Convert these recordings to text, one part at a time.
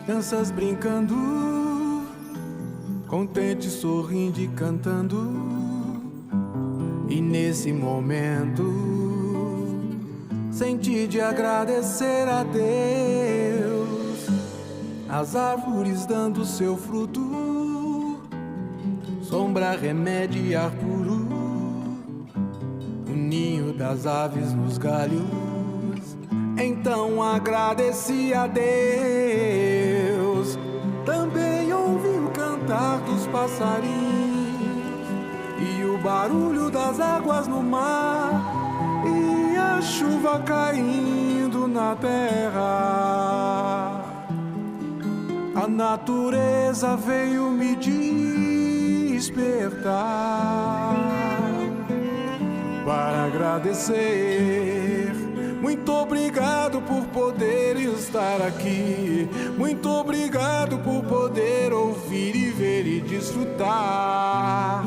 crianças brincando, contentes, sorrindo e cantando. E nesse momento senti de agradecer a Deus, as árvores dando seu fruto, sombra, remédio e ar puro, o ninho das aves nos galhos. Então agradeci a Deus. Também ouvi o cantar dos passarinhos e o barulho das águas no mar e a chuva caindo na terra. A natureza veio me despertar para agradecer. Muito obrigado por poder estar aqui. Muito obrigado por poder ouvir e ver e desfrutar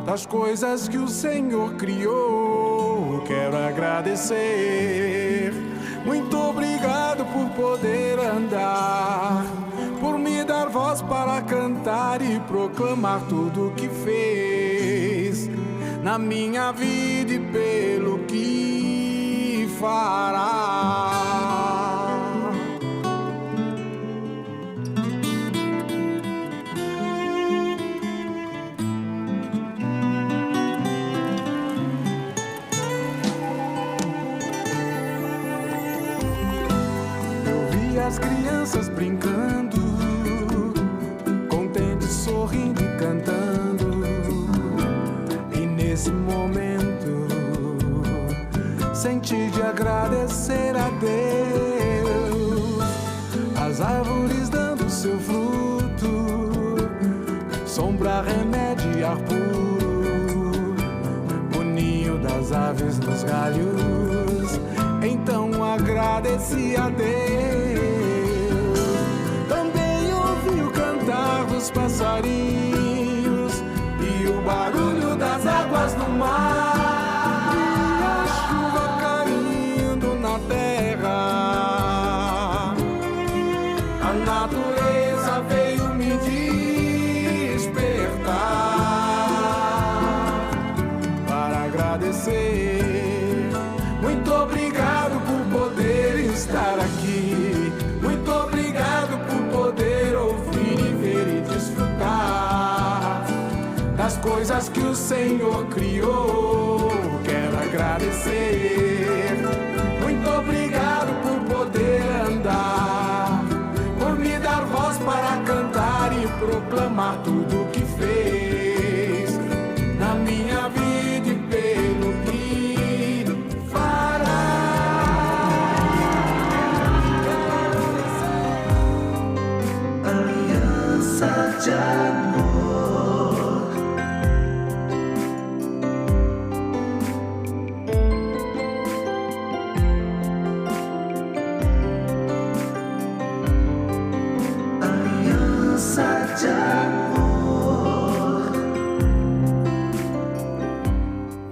das coisas que o Senhor criou. Quero agradecer. Muito obrigado por poder andar, por me dar voz para cantar e proclamar tudo o que fez na minha vida e pelo que fará. Eu vi as crianças brincando, contentes, sorrindo e cantando. E nesse momento senti de agradecer a Deus, as árvores dando seu fruto, sombra, remédio e ar puro, o ninho das aves nos galhos. Então agradeci a Deus. Também ouvi o cantar dos passarinhos e o barulho das águas no mar, a natureza veio me despertar para agradecer. Muito obrigado por poder estar aqui. Muito obrigado por poder ouvir e ver e desfrutar das coisas que o Senhor criou. Quero agradecer. Muito obrigado por poder andar, por me dar voz para cantar e proclamar tudo o que fez na minha vida e pelo que fará. Aliança de amor.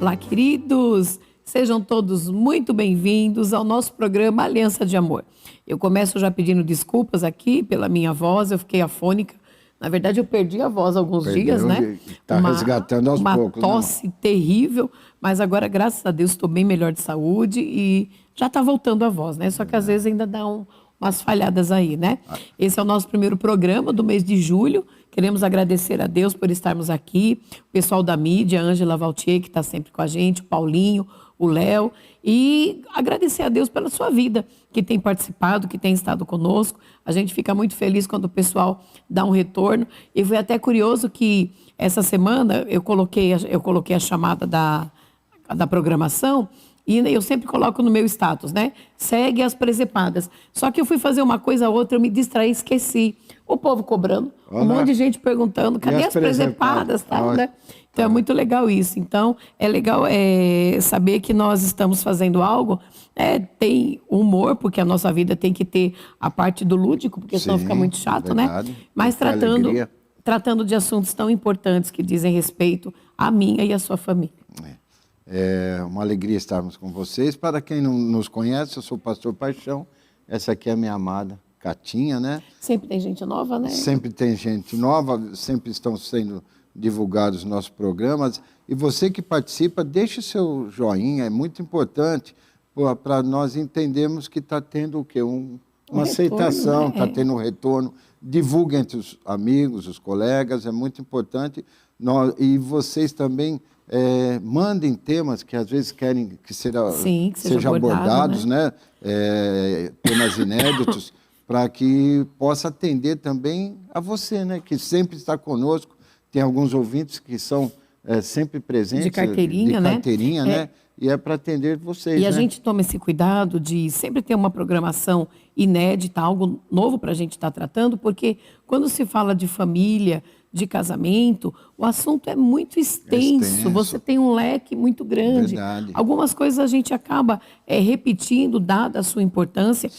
Olá, queridos! Sejam todos muito bem-vindos ao nosso programa Aliança de Amor. Eu começo já pedindo desculpas aqui pela minha voz, eu fiquei afônica. Na verdade, eu perdi a voz alguns dias, né? Está resgatando aos poucos. Uma tosse terrível, mas agora, graças a Deus, estou bem melhor de saúde e já está voltando a voz, né? Só que às vezes ainda dá umas falhadas aí, né? Esse é o nosso primeiro programa do mês de julho. Queremos agradecer a Deus por estarmos aqui, o pessoal da mídia, a Ângela Valtier, que está sempre com a gente, o Paulinho, o Léo, e agradecer a Deus pela sua vida, que tem participado, que tem estado conosco. A gente fica muito feliz quando o pessoal dá um retorno. E foi até curioso que essa semana eu coloquei a chamada da programação, e eu sempre coloco no meu status, né? Segue as presepadas. Só que eu fui fazer uma coisa ou outra, eu me distraí, esqueci. O povo cobrando, um monte de gente perguntando, cadê as presepadas? Tal, né? Então é muito legal isso. Então é legal saber que nós estamos fazendo algo, tem humor, porque a nossa vida tem que ter a parte do lúdico, porque senão fica muito chato, verdade. Né? Mas tratando de assuntos tão importantes que dizem respeito à minha e à sua família. É uma alegria estarmos com vocês. Para quem não nos conhece, eu sou o pastor Paixão. Essa aqui é a minha amada Catinha, né? Sempre tem gente nova, né? Sempre tem gente nova, sempre estão sendo divulgados nossos programas. E você que participa, deixe seu joinha, é muito importante para nós entendermos que está tendo o quê? Uma aceitação, está tendo um retorno. Divulgue entre os amigos, os colegas, é muito importante. E vocês também mandem temas que às vezes querem que seja abordados, né? Temas inéditos, para que possa atender também a você, né? Que sempre está conosco. Tem alguns ouvintes que são sempre presentes. De carteirinha, né? E é para atender vocês. E a gente toma esse cuidado de sempre ter uma programação inédita, algo novo para a gente estar tratando, porque quando se fala de família, de casamento, o assunto é muito extenso. Você tem um leque muito grande. Verdade. Algumas coisas a gente acaba repetindo, dada a sua importância.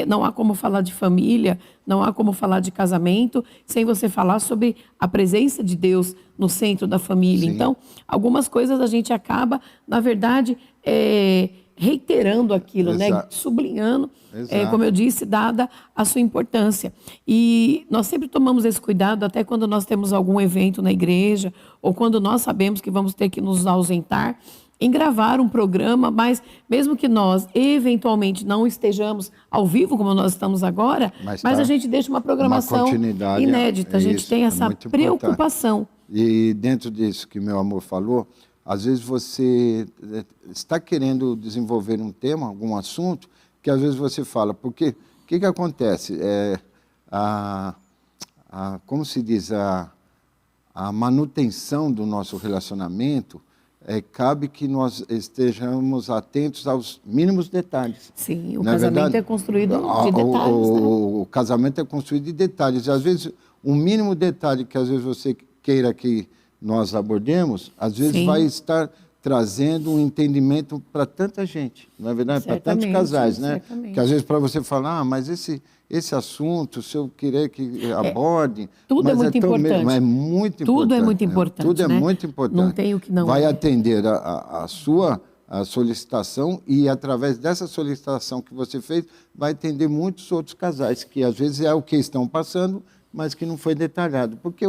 Não há como falar de família, não há como falar de casamento, sem você falar sobre a presença de Deus no centro da família. Sim. Então, algumas coisas a gente acaba, na verdade, reiterando aquilo, né? Sublinhando, como eu disse, dada a sua importância. E nós sempre tomamos esse cuidado, até quando nós temos algum evento na igreja, ou quando nós sabemos que vamos ter que nos ausentar, em gravar um programa, mas mesmo que nós eventualmente não estejamos ao vivo, como nós estamos agora, mas a gente deixa uma programação inédita, a gente tem essa preocupação. E dentro disso que meu amor falou, às vezes você está querendo desenvolver um tema, algum assunto, que às vezes você fala, porque o que acontece? Como se diz, a manutenção do nosso relacionamento, cabe que nós estejamos atentos aos mínimos detalhes. Sim, o casamento é construído de detalhes. O casamento é construído de detalhes. E às vezes, um mínimo detalhe que às vezes você queira que nós abordemos, às vezes vai estar trazendo um entendimento para tanta gente, não é verdade? Para tantos casais, né? Certamente. Que às vezes para você falar, mas esse assunto, se eu querer que aborde... Tudo é muito importante. É muito tudo importante. É muito importante. Tudo né? É muito importante. Não tem o que não vai atender a sua solicitação e, através dessa solicitação que você fez, vai atender muitos outros casais, que às vezes é o que estão passando, mas que não foi detalhado. Porque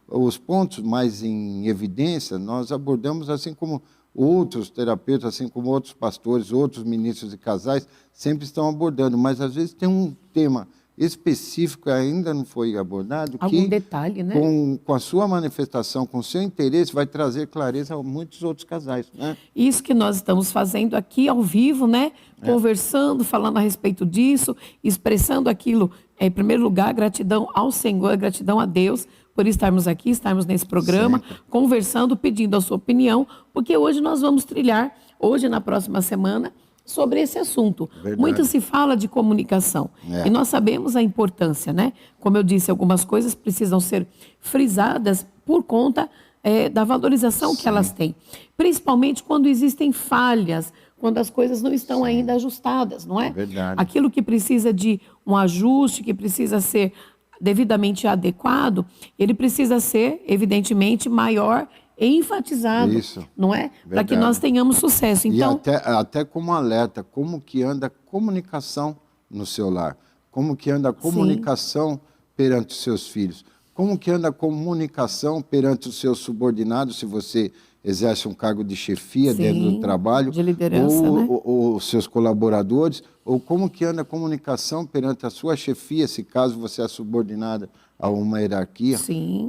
os pontos mais em evidência, nós abordamos assim como outros terapeutas, assim como outros pastores, outros ministros de casais, sempre estão abordando, mas às vezes tem um tema específico que ainda não foi abordado, algum detalhe, né? Com a sua manifestação, com o seu interesse, vai trazer clareza a muitos outros casais, né? Isso que nós estamos fazendo aqui ao vivo, né? Conversando, falando a respeito disso, expressando aquilo. Em primeiro lugar, gratidão ao Senhor, gratidão a Deus por estarmos aqui, estarmos nesse programa, conversando, pedindo a sua opinião, porque hoje nós vamos trilhar, hoje na próxima semana, sobre esse assunto. Verdade. Muito se fala de comunicação e nós sabemos a importância, né? Como eu disse, algumas coisas precisam ser frisadas por conta da valorização que elas têm, principalmente quando existem falhas, quando as coisas não estão ainda ajustadas, não é? Verdade. Aquilo que precisa de um ajuste, que precisa ser devidamente adequado, ele precisa ser, evidentemente, maior e enfatizado, não é? Para que nós tenhamos sucesso. Então, e até como alerta, como que anda a comunicação no seu lar, como que anda a comunicação perante os seus filhos, como que anda a comunicação perante os seus subordinados, se você exerce um cargo de chefia dentro do trabalho, de liderança, ou os seus colaboradores, ou como que anda a comunicação perante a sua chefia, se caso você é subordinada a uma hierarquia,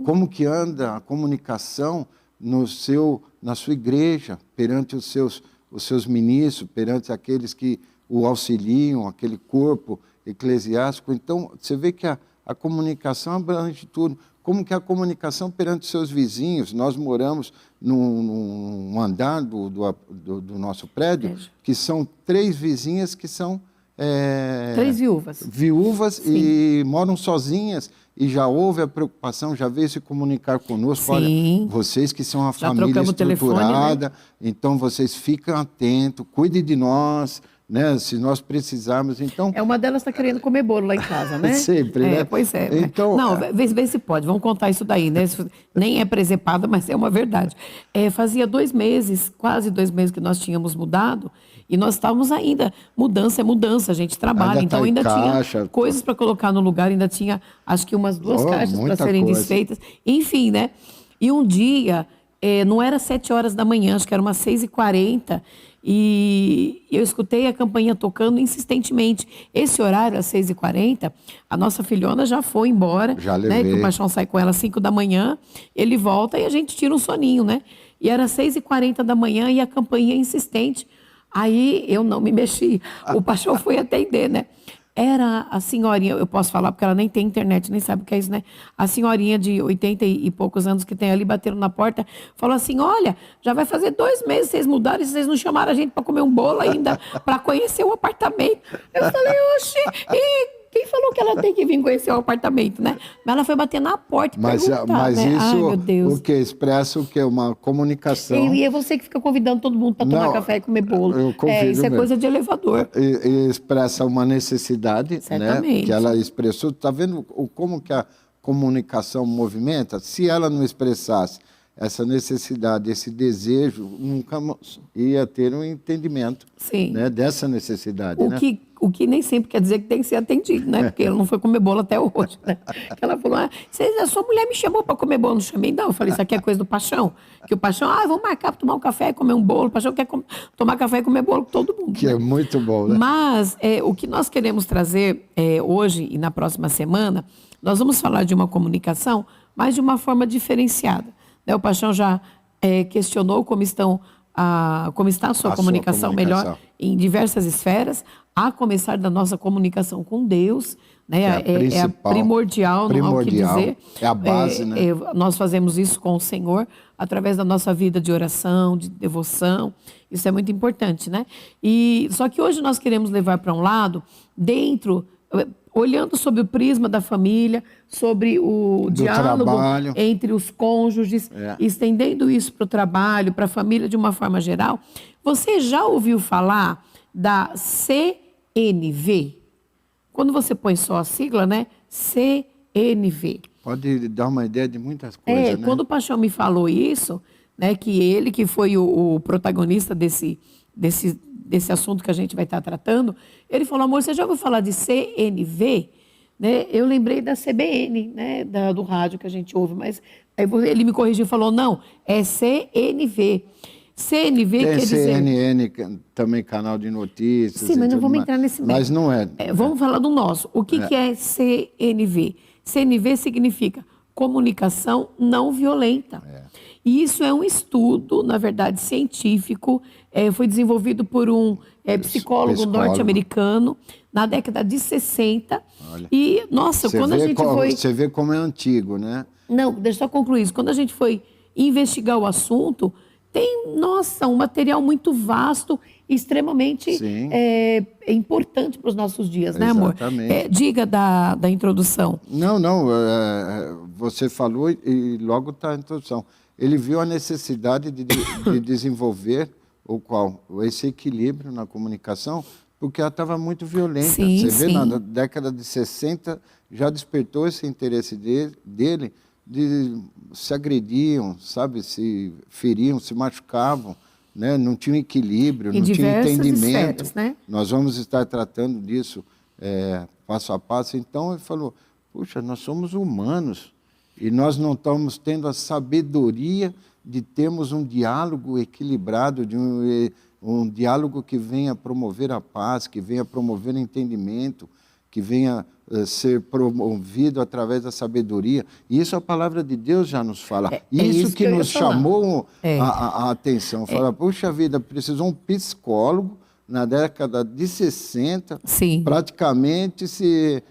como que anda a comunicação na sua igreja, perante os seus ministros, perante aqueles que o auxiliam, aquele corpo eclesiástico. Então, você vê que a comunicação abrange tudo. Como que a comunicação perante os seus vizinhos? Nós moramos num andar do nosso prédio, que são 3 vizinhas que são... 3 viúvas. Viúvas e moram sozinhas. E já houve a preocupação, já veio se comunicar conosco. Olha, vocês que são uma família estruturada, então vocês ficam atentos, cuidem de nós, né? Se nós precisarmos, então... Uma delas está querendo comer bolo lá em casa, né? Sempre, né? Pois é. Então, não, vê se pode, vamos contar isso daí, né? Nem é presepada, mas é uma verdade. Fazia 2 meses, quase 2 meses que nós tínhamos mudado, E nós estávamos ainda, mudança é mudança, a gente trabalha, Ainda então tá em ainda caixa, tinha coisas para colocar no lugar, ainda tinha, acho que umas 2 caixas para muita serem coisa. desfeitas. Enfim, né? E um dia, não era 7 horas da manhã, acho que era umas 6h40, e eu escutei a campainha tocando insistentemente. Esse horário, às 6h40, a nossa filhona já foi embora, Já né? Que levei. o Paixão sai com ela às 5 da manhã, ele volta e a gente tira um soninho, né? E era 6h40 da manhã e a campainha insistente. Aí eu não me mexi. O Paixão foi atender, né? Era a senhorinha, eu posso falar porque ela nem tem internet, nem sabe o que é isso, né? A senhorinha de 80 e poucos anos que tem ali, bateram na porta, falou assim, olha, já vai fazer 2 meses vocês mudaram e vocês não chamaram a gente para comer um bolo ainda, para conhecer o apartamento. Eu falei, oxe, e quem falou que ela tem que vir conhecer o apartamento, né? Mas ela foi bater na porta e perguntar, Mas né? isso, Ai, meu Deus. o que expressa o que? Uma comunicação. E é você que fica convidando todo mundo para tomar Não, café e comer bolo. eu convido Isso é mesmo. coisa de elevador. E expressa uma necessidade, né, Certamente. que ela expressou. Está vendo como que a comunicação movimenta? Se ela não expressasse essa necessidade, esse desejo, nunca ia ter um entendimento, Sim. né, dessa necessidade. O que nem sempre quer dizer que tem que ser atendido, né? Porque ela não foi comer bolo até hoje, né? Ela falou, a sua mulher me chamou para comer bolo, não chamei, não. Eu falei, isso aqui é coisa do Paixão. Que o Paixão, vamos marcar para tomar um café e comer um bolo. O Paixão quer tomar café e comer bolo com todo mundo. Que né? é muito bom, né? Mas o que nós queremos trazer hoje e na próxima semana, nós vamos falar de uma comunicação, mas de uma forma diferenciada. Né? O Paixão já questionou como está a sua comunicação melhor em diversas esferas, a começar da nossa comunicação com Deus, né? É a primordial, não há o que dizer. É a base, né? Nós fazemos isso com o Senhor através da nossa vida de oração, de devoção. Isso é muito importante, né? Só que hoje nós queremos levar para um lado, olhando sobre o prisma da família, sobre o diálogo trabalho. entre os cônjuges, estendendo isso para o trabalho, para a família de uma forma geral. Você já ouviu falar da CNV? Quando você põe só a sigla, né? CNV. Pode dar uma ideia de muitas coisas, né? Quando o Paixão me falou isso, né, que ele que foi o protagonista desse assunto que a gente vai estar tratando, ele falou, amor, você já ouviu falar de CNV? Né? Eu lembrei da CBN, né, do rádio que a gente ouve, mas aí ele me corrigiu e falou, não, é CNV. CNV Tem quer dizer... CNN, também canal de notícias. Sim, mas não vamos entrar nesse meio. Mas não é. Vamos falar do nosso. O que é CNV? CNV significa comunicação não violenta. E isso é um estudo, na verdade, científico, foi desenvolvido por um psicólogo norte-americano na década de 60. Olha. E, nossa, quando a gente foi... Você vê como é antigo, né? Não, deixa eu só concluir isso. Quando a gente foi investigar o assunto, tem, nossa, um material muito vasto e extremamente importante para os nossos dias, né, amor? Exatamente. Diga da introdução. Não, você falou e logo está a introdução. Ele viu a necessidade de desenvolver esse equilíbrio na comunicação, porque ela estava muito violenta. Sim, Você vê, na década de 60 já despertou esse interesse dele se agrediam, sabe, se feriam, se machucavam, né? Não tinham equilíbrio, não tinha entendimento. Esferas, né? Nós vamos estar tratando disso passo a passo. Então ele falou, puxa, nós somos humanos e nós não estamos tendo a sabedoria de termos um diálogo equilibrado, de um diálogo que venha promover a paz, que venha promover o entendimento, que venha ser promovido através da sabedoria. E isso a palavra de Deus já nos fala. Isso que nos chamou a atenção. Fala, puxa vida, precisou um psicólogo na década de 60, praticamente se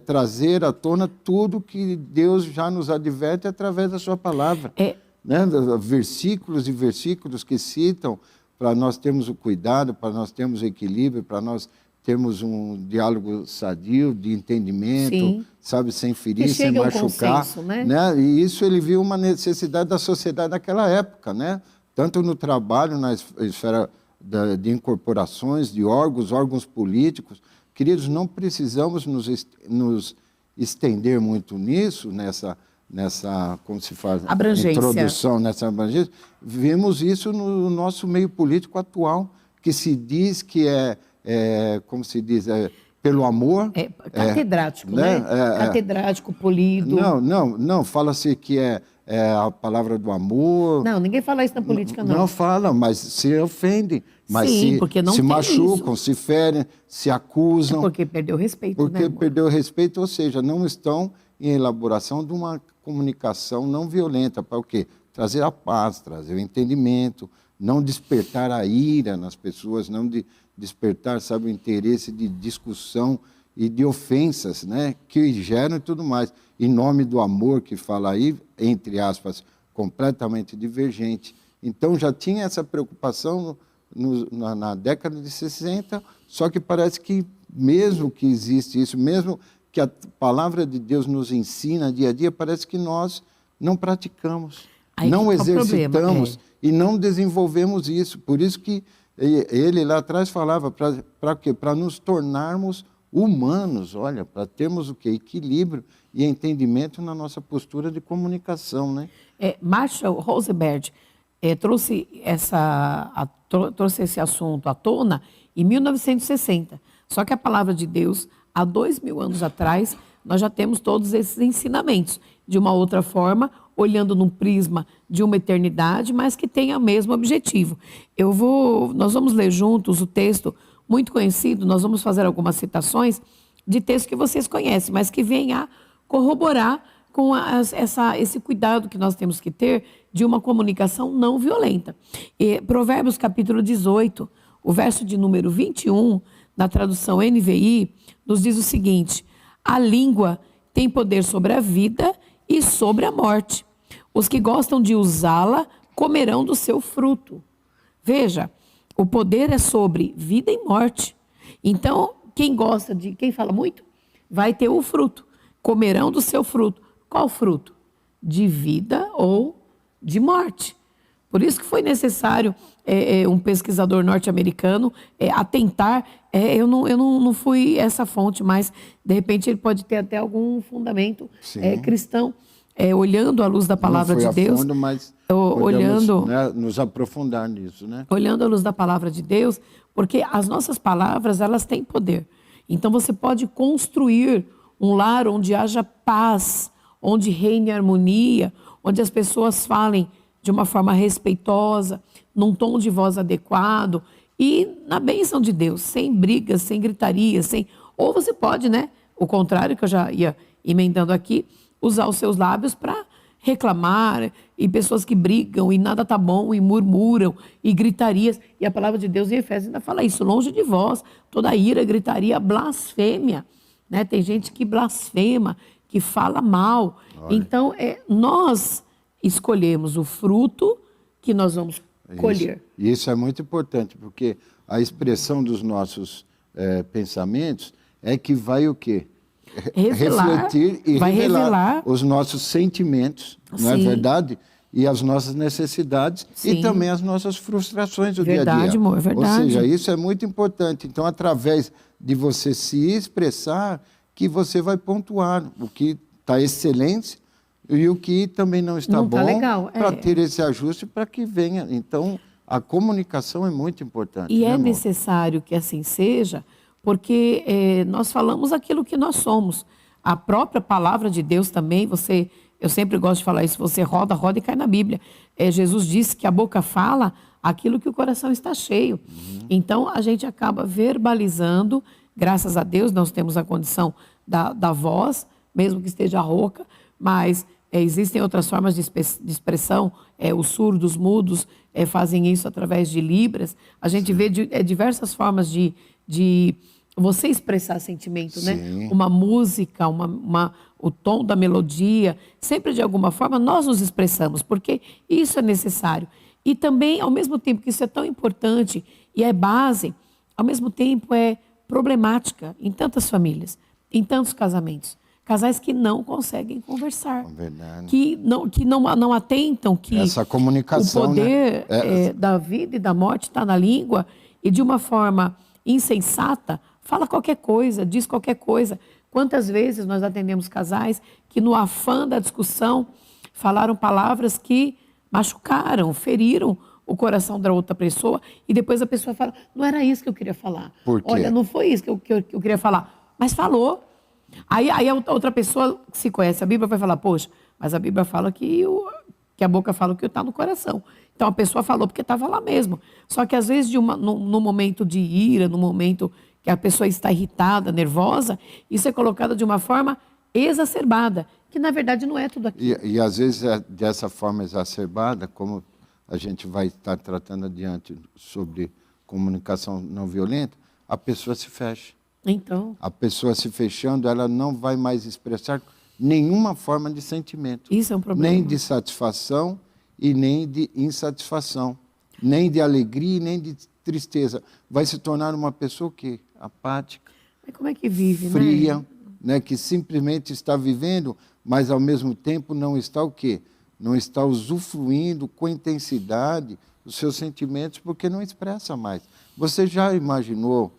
trazer à tona tudo que Deus já nos adverte através da sua palavra. Né? Versículos e versículos que citam para nós termos o cuidado, para nós termos o equilíbrio, para nós termos um diálogo sadio, de entendimento, sabe, sem ferir, sem machucar. Consenso, né? E isso ele viu uma necessidade da sociedade naquela época, né? Tanto no trabalho, na esfera de incorporações, de órgãos políticos. Queridos, não precisamos nos estender muito nisso, nessa como se faz, abrangência. Introdução, nessa abrangência. Vemos isso no nosso meio político atual, que se diz que como se diz, pelo amor. É catedrático, né? Catedrático, polido. Não, fala-se que é a palavra do amor. Não, ninguém fala isso na política, não. Não fala, mas se ofendem. Mas sim, porque não se tem machucam, isso. se ferem, se acusam. Porque perdeu o respeito, porque né, perdeu o respeito, ou seja, não estão em elaboração de uma comunicação não violenta. Para o quê? Trazer a paz, trazer o entendimento, não despertar a ira nas pessoas, não despertar, sabe, o interesse de discussão e de ofensas, né, que geram e tudo mais. Em nome do amor que fala aí, entre aspas, completamente divergente. Então já tinha essa preocupação na década de 60, só que parece que mesmo que existe isso, mesmo que a palavra de Deus nos ensina dia a dia, parece que nós não praticamos, não exercitamos e não desenvolvemos isso. Por isso que ele lá atrás falava, para quê? Para nos tornarmos humanos, olha, para termos o quê? Equilíbrio e entendimento na nossa postura de comunicação, né? Marshall Rosenberg trouxe esse assunto à tona em 1960. Só que a palavra de Deus, há 2000 anos atrás, nós já temos todos esses ensinamentos, de uma outra forma, olhando num prisma de uma eternidade, mas que tem o mesmo objetivo. Nós vamos ler juntos o texto muito conhecido, nós vamos fazer algumas citações de textos que vocês conhecem, mas que vêm a corroborar com esse cuidado que nós temos que ter de uma comunicação não violenta. Provérbios capítulo 18, o verso de número 21, na tradução NVI, nos diz o seguinte: a língua tem poder sobre a vida e sobre a morte. Os que gostam de usá-la comerão do seu fruto. Veja, o poder é sobre vida e morte. Então, quem fala muito, vai ter o fruto. Comerão do seu fruto. Qual fruto? De vida ou de morte. Por isso que foi necessário um pesquisador norte-americano atentar. Eu não fui essa fonte, mas de repente ele pode ter até algum fundamento cristão, olhando à luz da palavra de Deus. Fundo, mas olhando, né, nos aprofundar nisso, né? Olhando à luz da palavra de Deus, porque as nossas palavras, elas têm poder. Então você pode construir um lar onde haja paz, onde reine harmonia, onde as pessoas falem de uma forma respeitosa, num tom de voz adequado e na bênção de Deus, sem brigas, sem gritaria, ou você pode, né, o contrário, que eu já ia emendando aqui, usar os seus lábios para reclamar, e pessoas que brigam e nada tá bom, e murmuram, e gritarias, e a palavra de Deus em Efésios ainda fala isso: longe de vós, toda ira, gritaria, blasfêmia, né? Tem gente que blasfema, que fala mal. Olha. Então, nós escolhemos o fruto que nós vamos colher. Isso é muito importante, porque a expressão dos nossos pensamentos é que vai o quê? Refletir e revelar os nossos sentimentos, não é verdade? E as nossas necessidades. Sim. E também as nossas frustrações do dia a dia. Amor, é verdade. Ou seja, isso é muito importante. Então, através de você se expressar, que você vai pontuar o que está excelente e o que também não está bom, para ter esse ajuste para que venha. Então, a comunicação é muito importante. E é necessário que assim seja, porque nós falamos aquilo que nós somos. A própria palavra de Deus também, eu sempre gosto de falar isso, você roda e cai na Bíblia. Jesus disse que a boca fala aquilo que o coração está cheio. Então, a gente acaba verbalizando, graças a Deus, nós temos a condição da voz, mesmo que esteja rouca, mas existem outras formas de expressão, os surdos, mudos, fazem isso através de libras. A gente vê diversas formas de você expressar sentimento, né? Uma música, o tom da melodia, sempre de alguma forma nós nos expressamos, porque isso é necessário. E também, ao mesmo tempo que isso é tão importante e é base, ao mesmo tempo é problemática em tantas famílias, em tantos casamentos. Casais que não conseguem conversar, que não atentam que essa comunicação, o poder da vida e da morte está na língua, e de uma forma insensata, fala qualquer coisa, diz qualquer coisa. Quantas vezes nós atendemos casais que no afã da discussão falaram palavras que machucaram, feriram o coração da outra pessoa e depois a pessoa fala, não era isso que eu queria falar. Por quê? Olha, não foi isso que eu queria falar, mas falou. Aí a outra pessoa que se conhece a Bíblia vai falar, poxa, mas a Bíblia fala que a boca fala o que está no coração. Então a pessoa falou porque estava lá mesmo. Só que às vezes no momento de ira, no momento que a pessoa está irritada, nervosa, isso é colocado de uma forma exacerbada, que na verdade não é tudo aquilo. E às vezes dessa forma exacerbada, como a gente vai estar tratando adiante sobre comunicação não violenta, a pessoa se fecha. Então, A pessoa se fechando, ela não vai mais expressar nenhuma forma de sentimento. isso é um problema. Nem de satisfação e nem de insatisfação. Nem de alegria e nem de tristeza. Vai se tornar uma pessoa o quê? Apática, Mas como é que vive, fria, né? Que simplesmente está vivendo, mas ao mesmo tempo não está o quê? Não está usufruindo com intensidade os seus sentimentos, porque não expressa mais. Você já imaginou,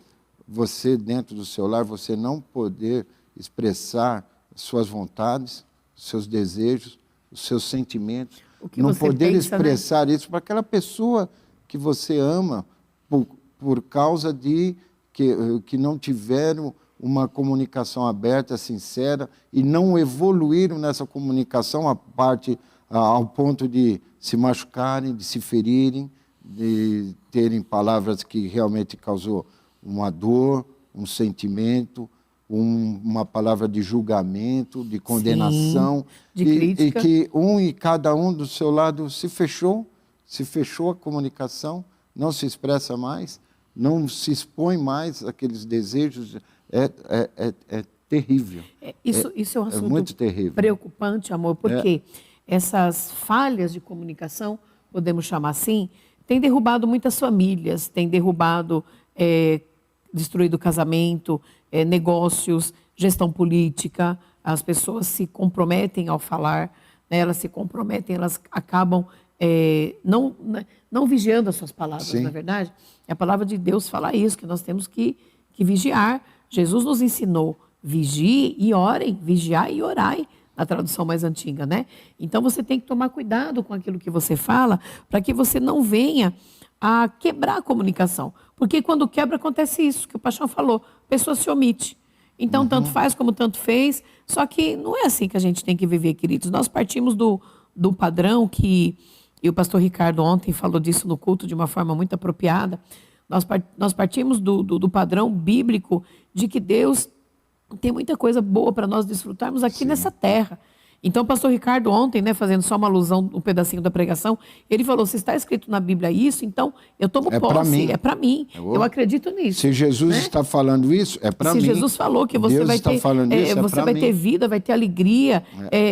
você dentro do seu lar, você não poder expressar suas vontades, seus desejos, os seus sentimentos, O que não você poder pensa, expressar isso para aquela pessoa que você ama, por causa de que não tiveram uma comunicação aberta, sincera, e não evoluíram nessa comunicação ao ponto de se machucarem, de se ferirem, de terem palavras que realmente causou uma dor, um sentimento, uma palavra de julgamento, de condenação, de crítica. e que e cada um do seu lado se fechou a comunicação, não se expressa mais, não se expõe mais àqueles desejos, é terrível. Isso é um assunto muito terrível. preocupante, amor, porque essas falhas de comunicação, podemos chamar assim, têm derrubado muitas famílias, têm derrubado, destruído casamento, negócios, gestão política. As pessoas se comprometem ao falar, né? Elas se comprometem, elas acabam não vigiando as suas palavras, Sim. na verdade. A palavra de Deus fala isso, que nós temos que vigiar. Jesus nos ensinou, vigie e orem, vigiai e orai, na tradução mais antiga, né? Então você tem que tomar cuidado com aquilo que você fala, para que você não venha a quebrar a comunicação. Porque quando quebra, acontece isso, que o Paixão falou, a pessoa se omite. Então, tanto faz como tanto fez, só que não é assim que a gente tem que viver, queridos. Nós partimos do padrão que, e o pastor Ricardo ontem falou disso no culto de uma forma muito apropriada, nós partimos do padrão bíblico de que Deus tem muita coisa boa para nós desfrutarmos aqui nessa terra. Então, o pastor Ricardo ontem, né, fazendo só uma alusão, um pedacinho da pregação, ele falou, se está escrito na Bíblia isso, então eu tomo posse, é para mim. Eu acredito nisso. Se Jesus está falando isso, é para mim. Se Jesus falou que você Deus vai está ter, falando isso, você vai ter vida, vai ter alegria.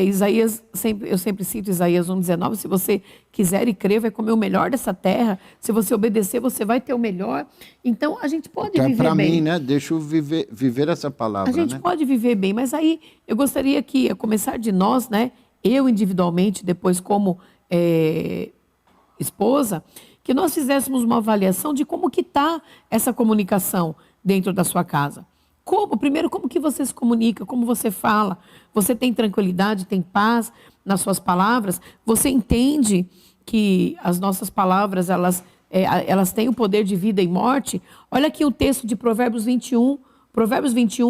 Isaías, eu sempre cito Isaías 1,19, se você quiser e crer, vai comer o melhor dessa terra. Se você obedecer, você vai ter o melhor. Então, a gente pode viver bem. É para mim, né? Deixa eu viver essa palavra, A gente né? pode viver bem, mas aí eu gostaria que, a começar de nós, né? Eu individualmente, depois como esposa, que nós fizéssemos uma avaliação de como que está essa comunicação dentro da sua casa. Primeiro, como que você se comunica, como você fala, você tem tranquilidade, tem paz nas suas palavras, você entende que as nossas palavras, elas têm o poder de vida e morte. Olha aqui o texto de Provérbios 21,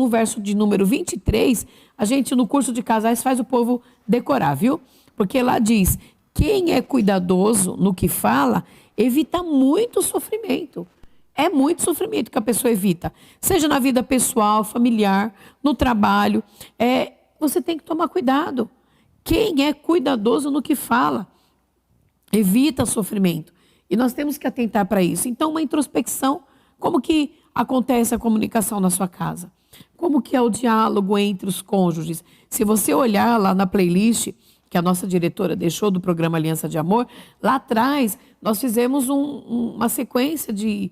verso de número 23, a gente no curso de casais faz o povo decorar, viu? Porque lá diz, quem é cuidadoso no que fala, evita muito sofrimento. É muito sofrimento que a pessoa evita. Seja na vida pessoal, familiar, no trabalho. Você tem que tomar cuidado. Quem é cuidadoso no que fala, evita sofrimento. E nós temos que atentar para isso. Então, uma introspecção, como que acontece a comunicação na sua casa? Como que é o diálogo entre os cônjuges? Se você olhar lá na playlist que a nossa diretora deixou do programa Aliança de Amor, lá atrás nós fizemos uma sequência de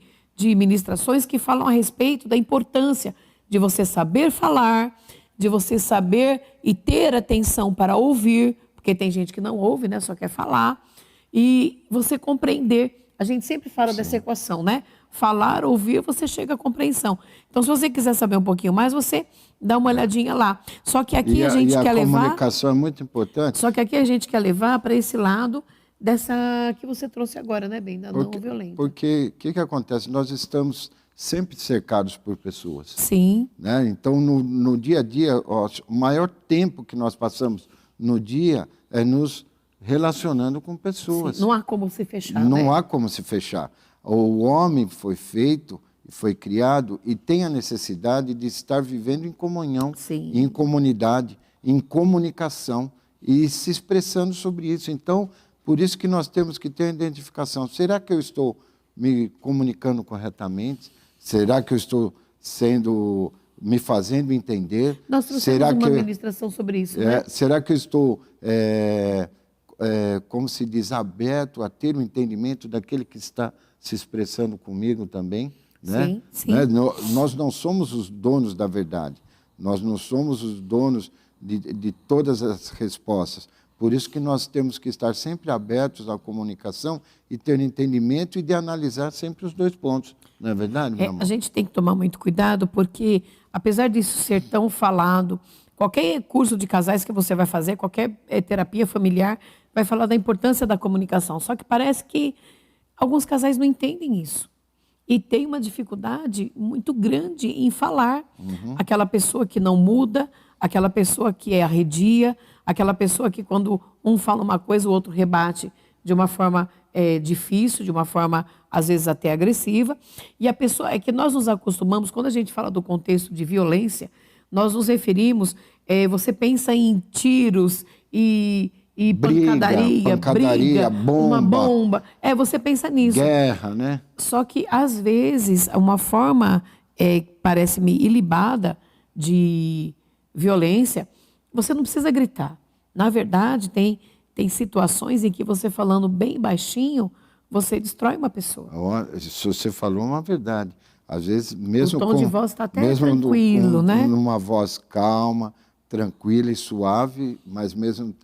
ministrações que falam a respeito da importância de você saber falar, de você saber e ter atenção para ouvir, porque tem gente que não ouve, né, só quer falar, e você compreender. A gente sempre fala dessa equação, né? Falar, ouvir, você chega à compreensão. Então, se você quiser saber um pouquinho mais, você dá uma olhadinha lá. Só que aqui a gente quer levar... a comunicação é muito importante. Só que aqui a gente quer levar para esse lado dessa que você trouxe agora, né, bem, da não violenta. Porque o que acontece? Nós estamos sempre cercados por pessoas. Sim. Né? Então, no dia a dia, ó, o maior tempo que nós passamos no dia é nos relacionando com pessoas. Sim. Não há como se fechar, Não né? há como se fechar. O homem foi feito, foi criado e tem a necessidade de estar vivendo em comunhão, Sim. em comunidade, em comunicação e se expressando sobre isso. Então, por isso que nós temos que ter a identificação. Será que eu estou me comunicando corretamente? Será que eu estou me fazendo entender? Nós trouxemos Será uma que ministração sobre isso, né? Será que eu estou, como se diz, aberto a ter o entendimento daquele que está se expressando comigo também? Né? Sim, sim. Né? Nós não somos os donos da verdade. Nós não somos os donos de todas as respostas. Por isso que nós temos que estar sempre abertos à comunicação e ter entendimento e de analisar sempre os dois pontos. Não é verdade, meu amor? A gente tem que tomar muito cuidado porque, apesar disso ser tão falado, qualquer curso de casais que você vai fazer, qualquer terapia familiar, vai falar da importância da comunicação. Só que parece que alguns casais não entendem isso. E tem uma dificuldade muito grande em falar. Aquela pessoa que não muda, aquela pessoa que é arredia, aquela pessoa que quando um fala uma coisa, o outro rebate de uma forma difícil, de uma forma às vezes até agressiva. E a pessoa é que nós nos acostumamos, quando a gente fala do contexto de violência, nós nos referimos, você pensa em tiros e pancadaria, briga, bomba, uma bomba. Você pensa nisso. Guerra, né? Só que, às vezes, uma forma, parece-me, ilibada de violência, você não precisa gritar. Na verdade, tem situações em que você falando bem baixinho, você destrói uma pessoa. Se você falou uma verdade. Às vezes, mesmo o tom de voz está até tranquilo, né? Numa voz calma, tranquila e suave, mas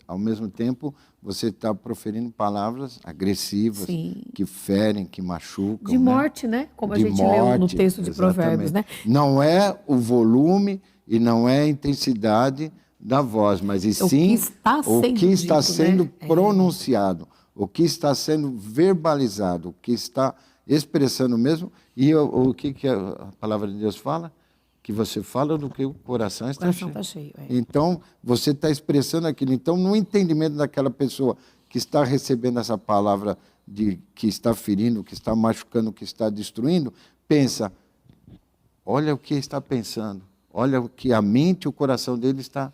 ao mesmo tempo você está proferindo palavras agressivas, Sim. que ferem, que machucam. De morte, né? Como a gente leu no texto de Provérbios, né? Não é o volume e não é a intensidade da voz, mas sim o que está sendo pronunciado, o que está sendo verbalizado, o que está expressando mesmo. E o que a palavra de Deus fala? Que você fala do que o coração está cheio. Está cheio. Então, você está expressando aquilo. Então, no entendimento daquela pessoa que está recebendo essa palavra que está ferindo, que está machucando, que está destruindo, pensa, olha o que está pensando, olha o que a mente e o coração dele está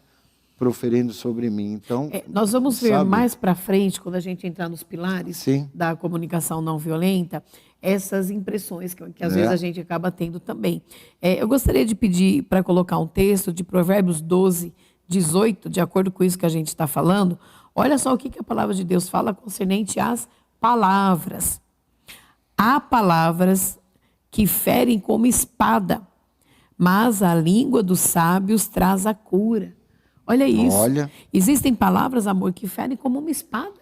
proferindo sobre mim. Então, nós vamos ver mais para frente, quando a gente entrar nos pilares da comunicação não violenta, essas impressões que às vezes a gente acaba tendo também. Eu gostaria de pedir para colocar um texto de Provérbios 12, 18, de acordo com isso que a gente está falando. Olha só o que a palavra de Deus fala concernente às palavras. Há palavras que ferem como espada, mas a língua dos sábios traz a cura. Olha isso. Existem palavras, amor, que ferem como uma espada.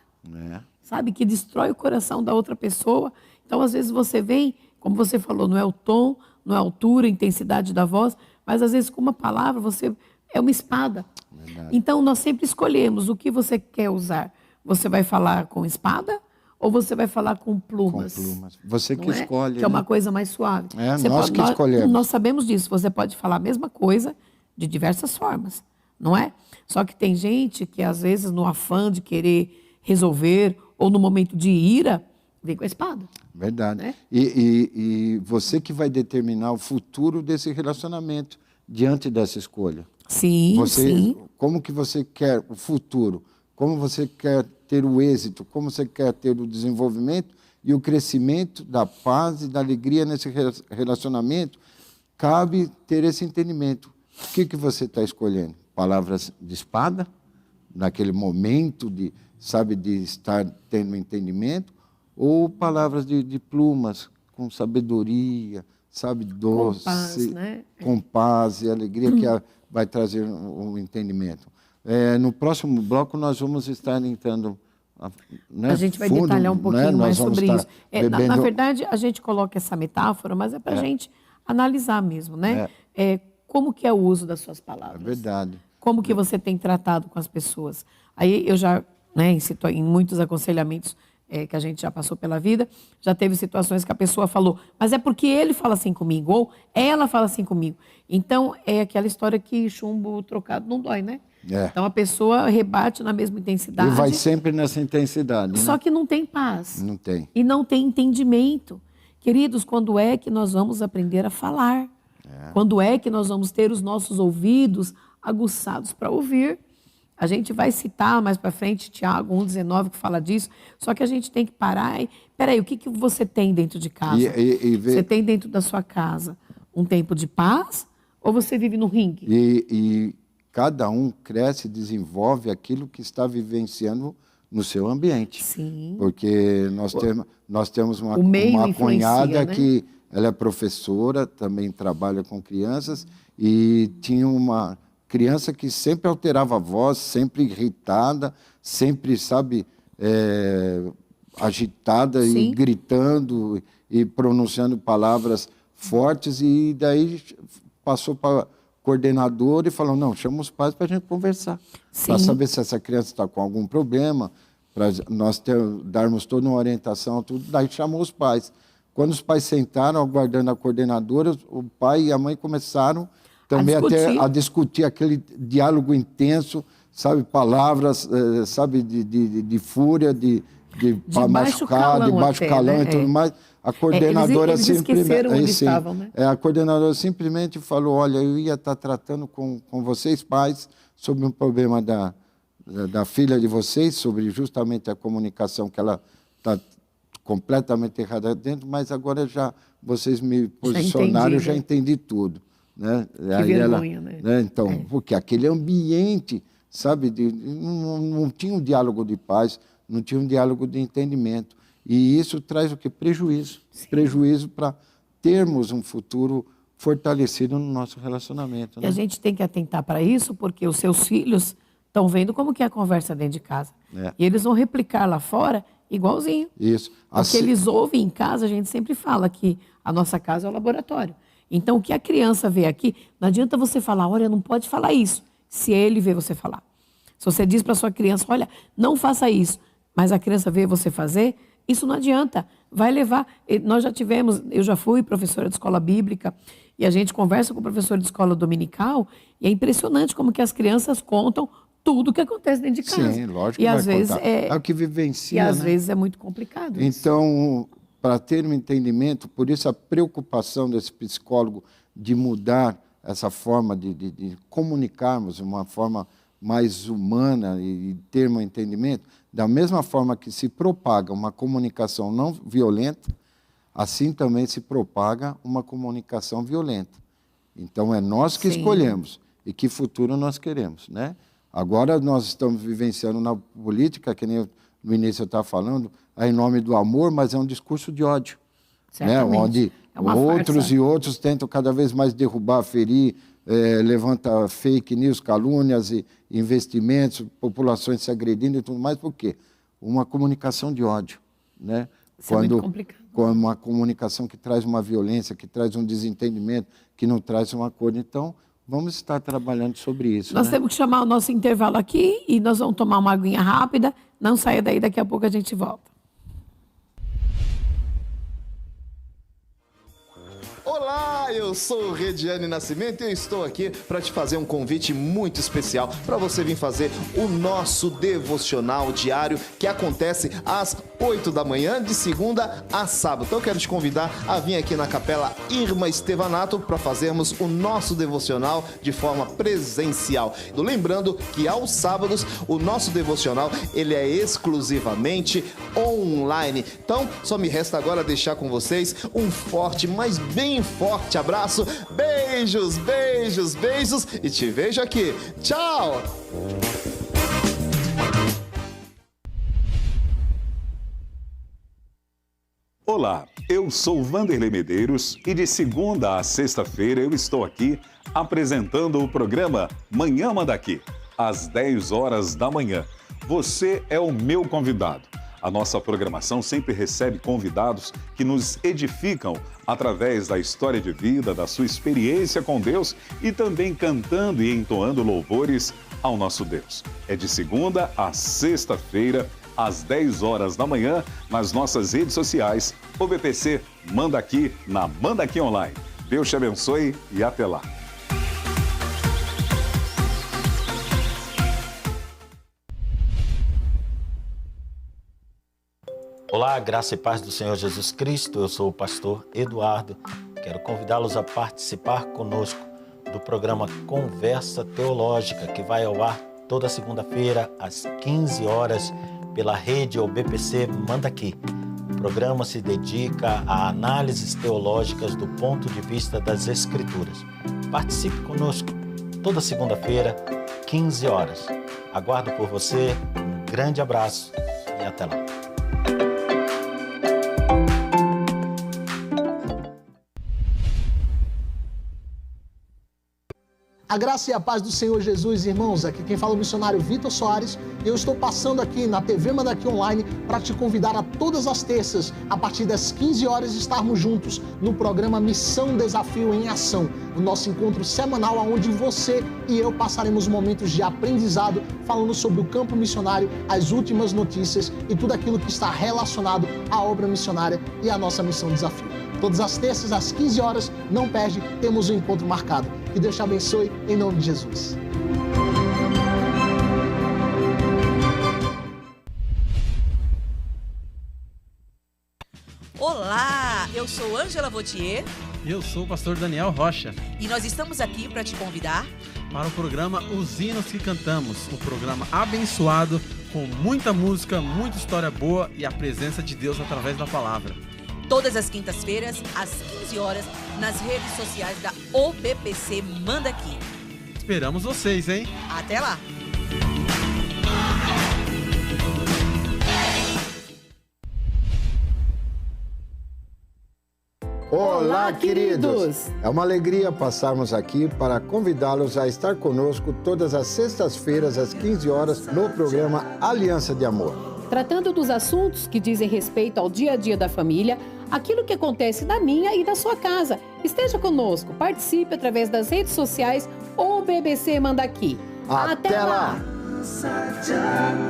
Sabe? Que destrói o coração da outra pessoa. Então, às vezes você vem, como você falou, não é o tom, não é a altura, a intensidade da voz, mas às vezes com uma palavra você é uma espada. Verdade. Então, nós sempre escolhemos o que você quer usar. Você vai falar com espada ou você vai falar com plumas? Com plumas. Você que escolhe. Que é uma coisa mais suave. Nós que escolhemos. Nós sabemos disso. Você pode falar a mesma coisa de diversas formas, não é? Só que tem gente que, às vezes, no afã de querer resolver ou no momento de ira, vem com a espada. Verdade. Né? E você que vai determinar o futuro desse relacionamento diante dessa escolha. Sim, sim. Como que você quer o futuro? Como você quer ter o êxito? Como você quer ter o desenvolvimento e o crescimento da paz e da alegria nesse relacionamento? Cabe ter esse entendimento. O que você está escolhendo? Palavras de espada, naquele momento de estar tendo entendimento, ou palavras de plumas, com sabedoria, doce, com paz, né? Com paz e alegria, que vai trazer um entendimento. No próximo bloco nós vamos estar entrando... a gente vai detalhar um pouquinho mais sobre isso. Na verdade, a gente coloca essa metáfora, mas é para a gente analisar mesmo, né? Como que é o uso das suas palavras. É verdade. Como que você tem tratado com as pessoas. Aí eu já, em muitos aconselhamentos, que a gente já passou pela vida, já teve situações que a pessoa falou, mas é porque ele fala assim comigo, ou ela fala assim comigo. Então, é aquela história que chumbo trocado não dói, né? Então, a pessoa rebate na mesma intensidade. E vai sempre nessa intensidade, né? Só que não tem paz. Não tem. E não tem entendimento. Queridos, quando é que nós vamos aprender a falar? Quando é que nós vamos ter os nossos ouvidos aguçados para ouvir? A gente vai citar mais para frente Tiago 1,19 que fala disso, só que a gente tem que parar e... Peraí, o que você tem dentro de casa? Você tem dentro da sua casa um tempo de paz ou você vive no ringue? E cada um cresce e desenvolve aquilo que está vivenciando no seu ambiente. Sim. Porque nós temos uma cunhada, né? Que ela é professora, também trabalha com crianças, e tinha uma criança que sempre alterava a voz, sempre irritada, sempre, sabe, agitada. Sim. E gritando e pronunciando palavras fortes, e daí passou para coordenador e falou, não, chama os pais para a gente conversar, para saber se essa criança está com algum problema, para nós darmos toda uma orientação, tudo. Daí chamou os pais. Quando os pais sentaram, aguardando a coordenadora, o pai e a mãe começaram também a discutir aquele diálogo intenso, sabe, palavras, sabe, de fúria, de machucar, de baixo calão, né? E tudo mais. A coordenadora eles esqueceram onde estavam, né? A coordenadora simplesmente falou, olha, eu ia estar tratando com vocês, pais, sobre um problema da filha de vocês, sobre justamente a comunicação, que ela está completamente errada dentro, mas agora já vocês me posicionaram, eu já entendi tudo. Né? Que aí vergonha, né? Então, porque aquele ambiente, sabe, não tinha um diálogo de paz, não tinha um diálogo de entendimento. E isso traz o quê? Prejuízo. Sim. Prejuízo para termos um futuro fortalecido no nosso relacionamento. Né? E a gente tem que atentar para isso, porque os seus filhos estão vendo como que é a conversa dentro de casa. E eles vão replicar lá fora igualzinho. Isso. Porque eles ouvem em casa, a gente sempre fala que a nossa casa é o laboratório. Então, o que a criança vê aqui, não adianta você falar, olha, não pode falar isso, se ele vê você falar. Se você diz para sua criança, olha, não faça isso, mas a criança vê você fazer, isso não adianta, vai levar. Nós já tivemos, eu já fui professora de escola bíblica, e a gente conversa com o professor de escola dominical, e é impressionante como que as crianças contam tudo o que acontece dentro de casa. Sim, lógico e que às vai vezes contar. É o que vivencia, E às né? vezes é muito complicado isso. Então, para ter um entendimento, por isso a preocupação desse psicólogo de mudar essa forma de comunicarmos, uma forma mais humana e ter um entendimento, da mesma forma que se propaga uma comunicação não violenta, assim também se propaga uma comunicação violenta. Então, é nós que escolhemos e que futuro nós queremos, né? Agora, nós estamos vivenciando na política, que nem no início eu estava falando, em nome do amor, mas é um discurso de ódio. Né? Onde outros e outros tentam cada vez mais derrubar, ferir, levanta fake news, calúnias e investimentos, populações se agredindo e tudo mais. Por quê? Uma comunicação de ódio. Né? Isso é muito complicado. Uma comunicação que traz uma violência, que traz um desentendimento, que não traz um acordo. Então, vamos estar trabalhando sobre isso. Nós né? temos que chamar o nosso intervalo aqui e nós vamos tomar uma aguinha rápida. Não saia daí, daqui a pouco a gente volta. Olá, eu sou o Rediane Nascimento e eu estou aqui para te fazer um convite muito especial para você vir fazer o nosso devocional diário que acontece às 8 da manhã, de segunda a sábado. Então eu quero te convidar a vir aqui na Capela Irma Estevanato para fazermos o nosso devocional de forma presencial. Lembrando que aos sábados o nosso devocional ele é exclusivamente online. Então só me resta agora deixar com vocês um forte, mas bem forte abraço. Beijos, beijos, beijos e te vejo aqui. Tchau! Olá, eu sou Vanderlei Medeiros e de segunda a sexta-feira eu estou aqui apresentando o programa Manhã Manda Aqui, às 10 horas da manhã. Você é o meu convidado. A nossa programação sempre recebe convidados que nos edificam através da história de vida, da sua experiência com Deus e também cantando e entoando louvores ao nosso Deus. É de segunda a sexta-feira, às 10 horas da manhã, nas nossas redes sociais. O BPC Manda Aqui, na Manda Aqui Online. Deus te abençoe e até lá. Olá, graça e paz do Senhor Jesus Cristo. Eu sou o pastor Eduardo. Quero convidá-los a participar conosco do programa Conversa Teológica, que vai ao ar toda segunda-feira, às 15 horas, pela rede OBPC Manda Aqui. O programa se dedica a análises teológicas do ponto de vista das Escrituras. Participe conosco toda segunda-feira, 15 horas. Aguardo por você. Um grande abraço e até lá. A graça e a paz do Senhor Jesus, irmãos, aqui quem fala é o missionário Vitor Soares. Eu estou passando aqui na TV Manda Aqui Online para te convidar a todas as terças, a partir das 15 horas, estarmos juntos no programa Missão Desafio em Ação, o nosso encontro semanal onde você e eu passaremos momentos de aprendizado falando sobre o campo missionário, as últimas notícias e tudo aquilo que está relacionado à obra missionária e à nossa Missão Desafio. Todas as terças, às 15 horas, não perde, temos um encontro marcado. Que Deus te abençoe, em nome de Jesus. Olá, eu sou Ângela Vautier. Eu sou o pastor Daniel Rocha. E nós estamos aqui para te convidar para o programa Os Hinos que Cantamos, um programa abençoado, com muita música, muita história boa e a presença de Deus através da palavra. Todas as quintas-feiras, às 15 horas, nas redes sociais da OBPC Manda Aqui. Esperamos vocês, hein? Até lá! Olá, queridos! É uma alegria passarmos aqui para convidá-los a estar conosco todas as sextas-feiras, às 15 horas, no programa Aliança de Amor. Tratando dos assuntos que dizem respeito ao dia a dia da família, aquilo que acontece na minha e na sua casa. Esteja conosco, participe através das redes sociais ou BBC Manda Aqui. Até lá! Aliança de amor.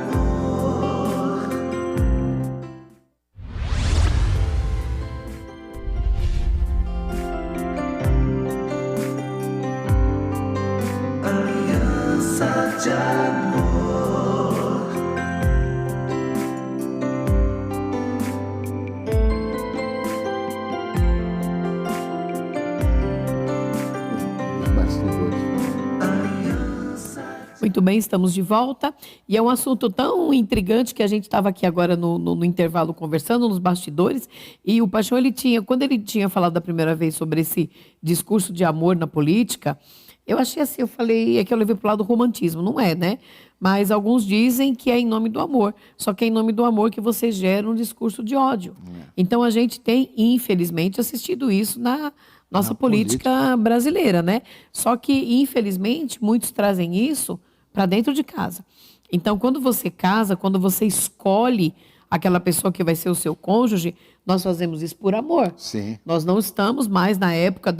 Muito bem, estamos de volta. E é um assunto tão intrigante que a gente estava aqui agora no intervalo conversando, nos bastidores. E o Paixão, quando ele tinha falado da primeira vez sobre esse discurso de amor na política, eu achei assim, eu falei, é que eu levei para o lado do romantismo. Não é, né? Mas alguns dizem que é em nome do amor. Só que é em nome do amor que você gera um discurso de ódio. Então a gente tem, infelizmente, assistido isso na nossa política brasileira, né? Só que, infelizmente, muitos trazem isso para dentro de casa. Então, quando você casa, quando você escolhe aquela pessoa que vai ser o seu cônjuge, nós fazemos isso por amor. Sim. Nós não estamos mais na época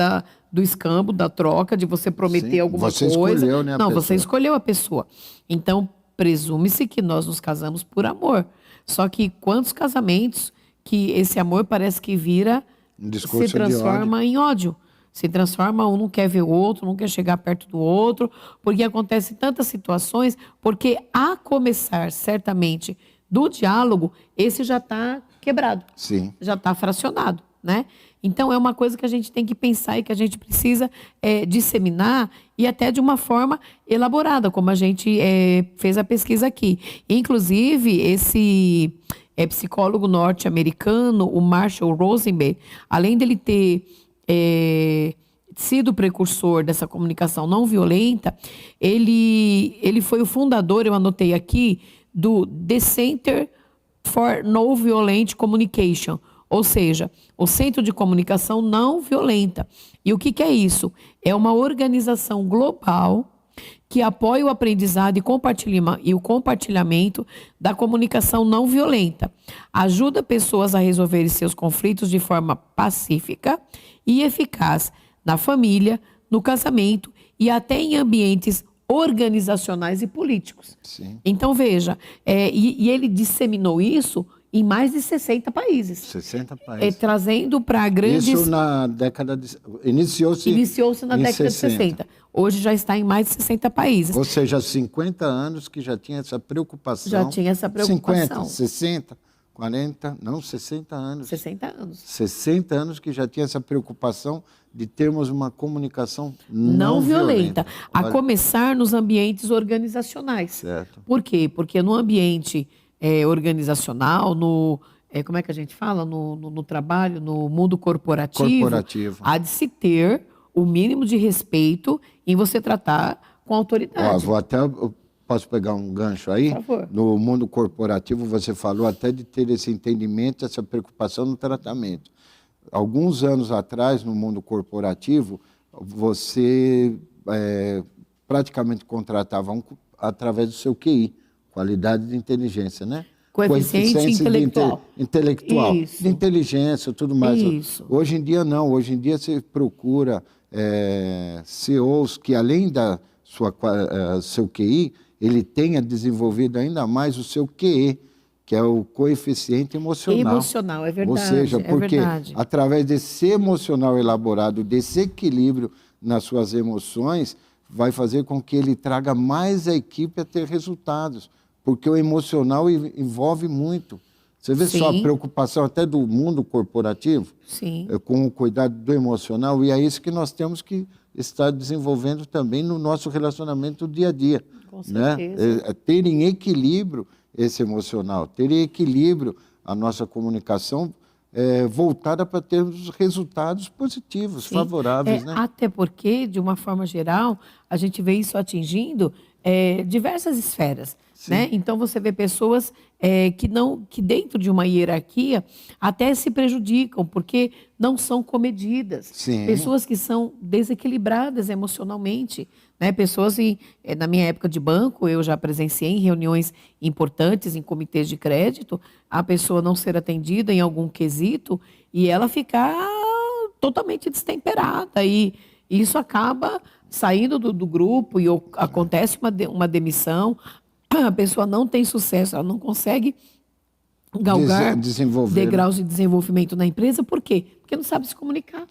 do escambo, da troca, de você prometer alguma você coisa. Escolheu, né, não, você escolheu a pessoa. Então, presume-se que nós nos casamos por amor. Só que quantos casamentos que esse amor parece que vira, se transforma em ódio. Se transforma, um não quer ver o outro, não quer chegar perto do outro, porque acontecem tantas situações, porque a começar, certamente, do diálogo, esse já está quebrado, já está fracionado, né? Então, é uma coisa que a gente tem que pensar e que a gente precisa disseminar e até de uma forma elaborada, como a gente fez a pesquisa aqui. Inclusive, esse psicólogo norte-americano, o Marshall Rosenberg, além dele ter sido precursor dessa comunicação não violenta, ele foi o fundador, eu anotei aqui, do The Center for Non-Violent Communication, ou seja, o Centro de Comunicação Não Violenta. E o que é isso? É uma organização global que apoia o aprendizado e o compartilhamento da comunicação não violenta. Ajuda pessoas a resolverem seus conflitos de forma pacífica e eficaz na família, no casamento e até em ambientes organizacionais e políticos. Sim. Então, veja, e ele disseminou isso em mais de 60 países. 60 países. Trazendo para grandes... Isso na década de... Iniciou-se na década de 60. Hoje já está em mais de 60 países. Ou seja, 50 anos que já tinha essa preocupação. Já tinha essa preocupação. 50, 60, 40, não, 60 anos. 60 anos. 60 anos que já tinha essa preocupação de termos uma comunicação não violenta. A Olha, começar nos ambientes organizacionais. Certo. Por quê? Porque no ambiente organizacional, como é que a gente fala? No trabalho, no mundo corporativo, há de se ter o mínimo de respeito em você tratar com autoridade. Posso pegar um gancho aí? Por favor. No mundo corporativo, você falou até de ter esse entendimento, essa preocupação no tratamento. Alguns anos atrás, no mundo corporativo, você praticamente contratava através do seu QI, qualidade de inteligência, né? Coeficiente intelectual. Intelectual, Isso. de inteligência, tudo mais. Isso. Hoje em dia, não. Hoje em dia, você procura CEOs que, além da seu QI, ele tenha desenvolvido ainda mais o seu QE, que é o coeficiente emocional. Emocional, é verdade. Ou seja, porque através desse emocional elaborado, desse equilíbrio nas suas emoções, vai fazer com que ele traga mais a equipe a ter resultados. Porque o emocional envolve muito. Você vê só a preocupação até do mundo corporativo, com o cuidado do emocional, e é isso que nós temos que estar desenvolvendo também no nosso relacionamento do dia a dia. Com certeza. Né? Ter em equilíbrio esse emocional, ter em equilíbrio a nossa comunicação voltada para termos resultados positivos, favoráveis. Né? Até porque, de uma forma geral, a gente vê isso atingindo diversas esferas. Né? Então, você vê pessoas que dentro de uma hierarquia até se prejudicam, porque não são comedidas. Sim. Pessoas que são desequilibradas emocionalmente. Né? Pessoas, na minha época de banco, eu já presenciei em reuniões importantes, em comitês de crédito, a pessoa não ser atendida em algum quesito e ela ficar totalmente destemperada. E isso acaba saindo do grupo e acontece uma demissão. A pessoa não tem sucesso, ela não consegue galgar degraus de desenvolvimento na empresa. Por quê? Porque não sabe se comunicar.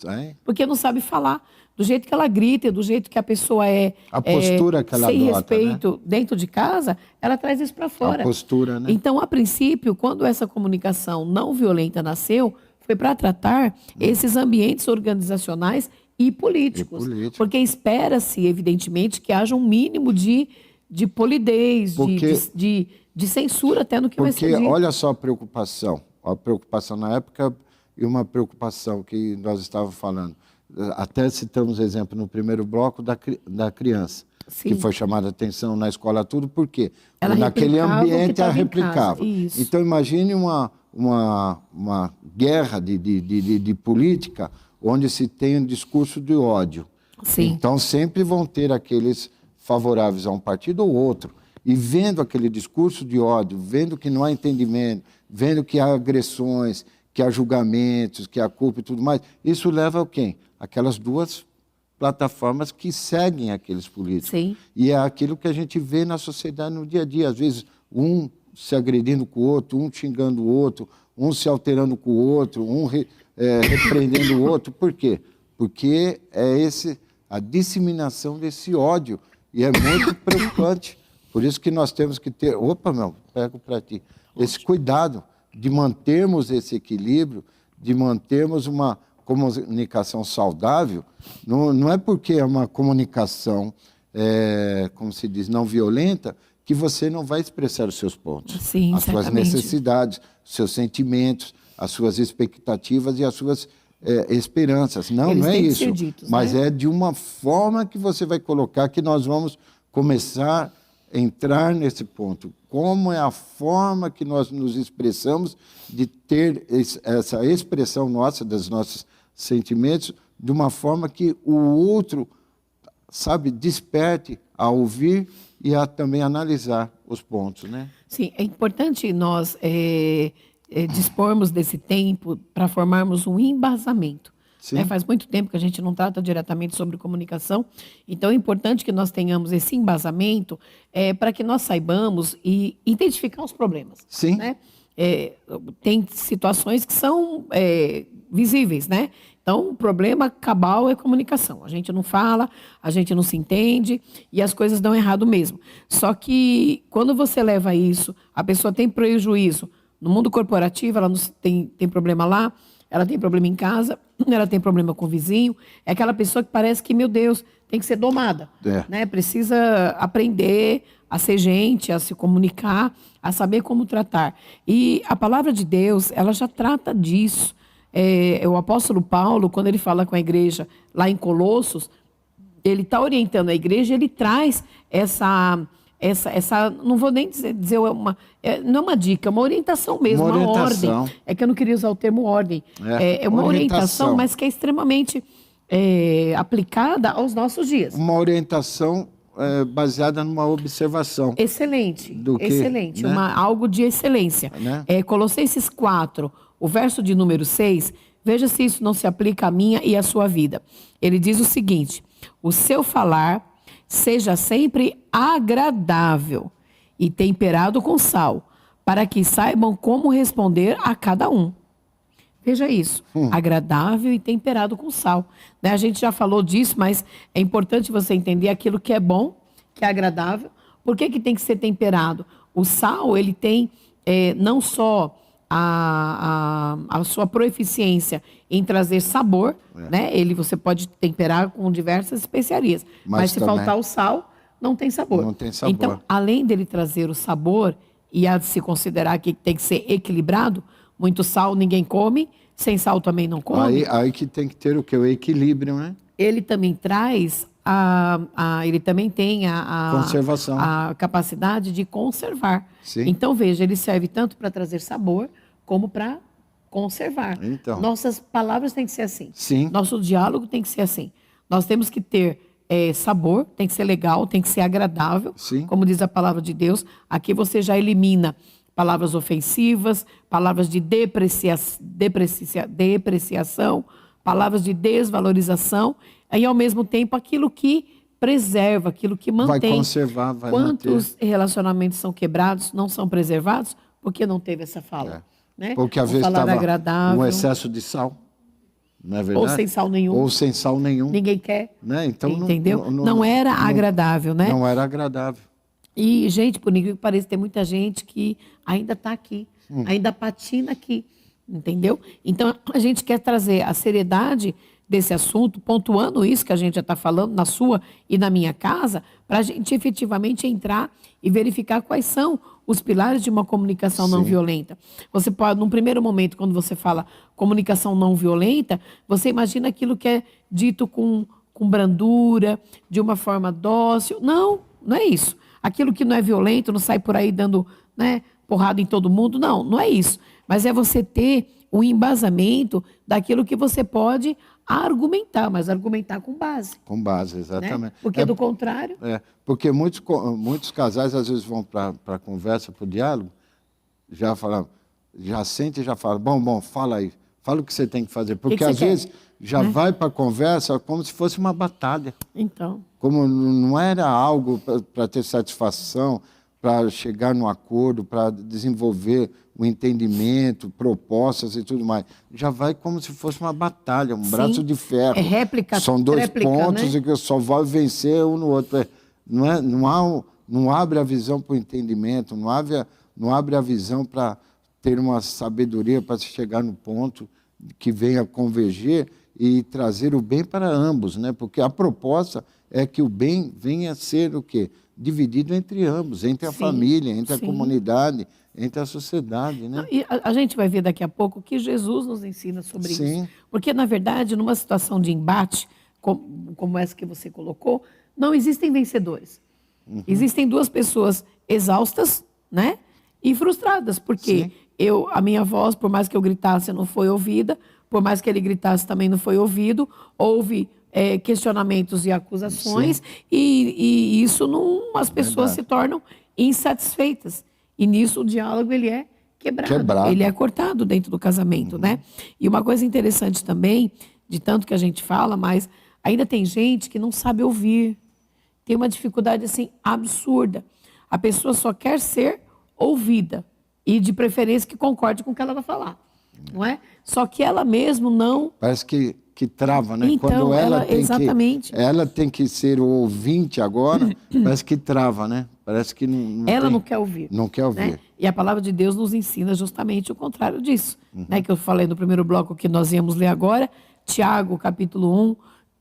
Porque não sabe falar. Do jeito que ela grita, do jeito que a pessoa a postura que ela sem adota, respeito, né? Dentro de casa, ela traz isso para fora. A postura, né? Então, a princípio, quando essa comunicação não violenta nasceu, foi para tratar esses ambientes organizacionais e políticos. Porque espera-se, evidentemente, que haja um mínimo de polidez, de censura até no que vai ser dito. Porque olha só a preocupação na época e uma preocupação que nós estávamos falando. Até citamos exemplo no primeiro bloco da criança, que foi chamada a atenção na escola tudo, por quê? Ela naquele ambiente ela replicava. Então imagine uma guerra de política onde se tem um discurso de ódio. Então sempre vão ter aqueles favoráveis a um partido ou outro, e vendo aquele discurso de ódio, vendo que não há entendimento, vendo que há agressões, que há julgamentos, que há culpa e tudo mais, isso leva a quem? Aquelas duas plataformas que seguem aqueles políticos. E é aquilo que a gente vê na sociedade no dia a dia, às vezes um se agredindo com o outro, um xingando o outro, um se alterando com o outro, um repreendendo o outro. Por quê? Porque a disseminação desse ódio. E é muito preocupante. Por isso que nós temos que ter... pego para ti. Esse cuidado de mantermos esse equilíbrio, de mantermos uma comunicação saudável. Não é porque é uma comunicação, como se diz, não violenta, que você não vai expressar os seus pontos. As suas necessidades, os seus sentimentos, as suas expectativas e as suas esperanças. Não é isso. Mas é de uma forma que você vai colocar que nós vamos começar a entrar nesse ponto. Como é a forma que nós nos expressamos de ter essa expressão nossa, dos nossos sentimentos, de uma forma que o outro, desperte a ouvir e a também analisar os pontos, né? Sim, é importante nós dispormos desse tempo para formarmos um embasamento. Sim. Faz muito tempo que a gente não trata diretamente sobre comunicação. Então, é importante que nós tenhamos esse embasamento para que nós saibamos e identificar os problemas. Sim. Né? Tem situações que são visíveis, né? Então, o problema cabal é comunicação. A gente não fala, a gente não se entende e as coisas dão errado mesmo. Só que quando você leva isso, a pessoa tem prejuízo no mundo corporativo, ela não tem problema lá, ela tem problema em casa, ela tem problema com o vizinho. É aquela pessoa que parece que, meu Deus, tem que ser domada. Né? Precisa aprender a ser gente, a se comunicar, a saber como tratar. E a palavra de Deus, ela já trata disso. O apóstolo Paulo, quando ele fala com a igreja lá em Colossos, ele está orientando a igreja, ele traz essa não vou nem dizer não é uma dica, é uma orientação mesmo, uma ordem. É que eu não queria usar o termo ordem. É uma orientação, mas que é extremamente aplicada aos nossos dias. Uma orientação baseada numa observação. Excelente, excelente, né? Algo de excelência. Né? Colossenses 4, o verso de número 6, veja se isso não se aplica à minha e à sua vida. Ele diz o seguinte: o seu falar seja sempre agradável e temperado com sal, para que saibam como responder a cada um. Veja isso, agradável e temperado com sal. Né? A gente já falou disso, mas é importante você entender aquilo que é bom, que é agradável. Por que tem que ser temperado? O sal, ele tem não só a sua proeficiência em trazer sabor, né? Você pode temperar com diversas especiarias, mas se faltar o sal, não tem sabor. Não tem sabor. Então, além dele trazer o sabor e a se considerar que tem que ser equilibrado, muito sal ninguém come, sem sal também não come. Aí que tem que ter o quê? O equilíbrio, né? Ele também traz ele também tem conservação, a capacidade de conservar. Sim. Então, veja, ele serve tanto para trazer sabor como para conservar. Então. Nossas palavras têm que ser assim. Sim. Nosso diálogo tem que ser assim. Nós temos que ter sabor, tem que ser legal, tem que ser agradável. Sim. Como diz a palavra de Deus. Aqui você já elimina palavras ofensivas, palavras de depreciação, palavras de desvalorização, e ao mesmo tempo aquilo que preserva, aquilo que mantém. Vai conservar, vai Quantos manter. Relacionamentos são quebrados, não são preservados, porque não teve essa fala. Né? Porque às vezes estava um excesso de sal, não é verdade? Ou sem sal nenhum. Ou sem sal nenhum. Ninguém quer. Né? Então, entendeu? Não era agradável, né? Não era agradável. E, gente, por incrível que pareça, tem muita gente que ainda está aqui, ainda patina aqui, entendeu? Então, a gente quer trazer a seriedade desse assunto, pontuando isso que a gente já está falando na sua e na minha casa, para a gente efetivamente entrar e verificar quais são os pilares de uma comunicação não violenta. Você pode, num primeiro momento, quando você fala comunicação não violenta, você imagina aquilo que é dito com brandura, de uma forma dócil. Não é isso. Aquilo que não é violento, não sai por aí dando, né, porrada em todo mundo. Não é isso. Mas é você ter o embasamento daquilo que você pode argumentar, mas argumentar com base. Com base, exatamente. Né? Porque do contrário... Porque muitos casais, às vezes, vão para a conversa, para o diálogo, já sente e já fala, bom, fala aí, fala o que você tem que fazer. Porque, às vezes, já vai para a conversa como se fosse uma batalha. Então. Como não era algo para ter satisfação, para chegar num acordo, para desenvolver o entendimento, propostas e tudo mais. Já vai como se fosse uma batalha, um braço de ferro. É réplica. São dois pontos, né? E que só vai vencer um no outro. Não abre a visão para o entendimento, não abre a visão para ter uma sabedoria para se chegar no ponto que venha converger e trazer o bem para ambos, né? Porque a proposta é que o bem venha a ser o quê? Dividido entre ambos, entre a família, entre a comunidade, entre a sociedade, né? E a gente vai ver daqui a pouco que Jesus nos ensina sobre isso. Porque, na verdade, numa situação de embate, como essa que você colocou, não existem vencedores. Existem duas pessoas exaustas, né? E frustradas, porque a minha voz, por mais que eu gritasse, não foi ouvida, por mais que ele gritasse, também não foi ouvido, houve questionamentos e acusações, e isso as pessoas se tornam insatisfeitas. E nisso o diálogo ele é quebrado. Ele é cortado dentro do casamento, né? E uma coisa interessante também, de tanto que a gente fala, mas ainda tem gente que não sabe ouvir. Tem uma dificuldade assim absurda. A pessoa só quer ser ouvida e de preferência que concorde com o que ela vai falar, não é? Só que ela mesmo não... Parece que trava, né? Então, Quando exatamente. Ela tem que ser o ouvinte agora, parece que trava, né? Parece que ela não quer ouvir. Não quer ouvir. Né? E a palavra de Deus nos ensina justamente o contrário disso. Né? Que eu falei no primeiro bloco que nós íamos ler agora, Tiago, capítulo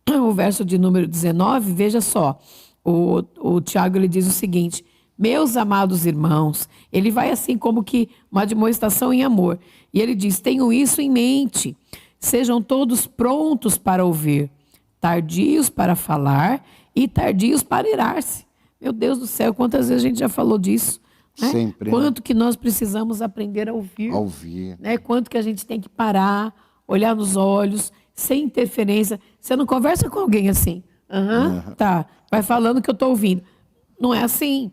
1, o verso de número 19, veja só. O Tiago, ele diz o seguinte: meus amados irmãos, ele vai assim como que uma admoestação em amor. E ele diz, tenham isso em mente, sejam todos prontos para ouvir, tardios para falar e tardios para irar-se. Meu Deus do céu, quantas vezes a gente já falou disso? Né? Sempre. Quanto que nós precisamos aprender a ouvir. A ouvir. Né? Quanto que a gente tem que parar, olhar nos olhos, sem interferência. Você não conversa com alguém assim. Tá, vai falando que eu estou ouvindo. Não é assim.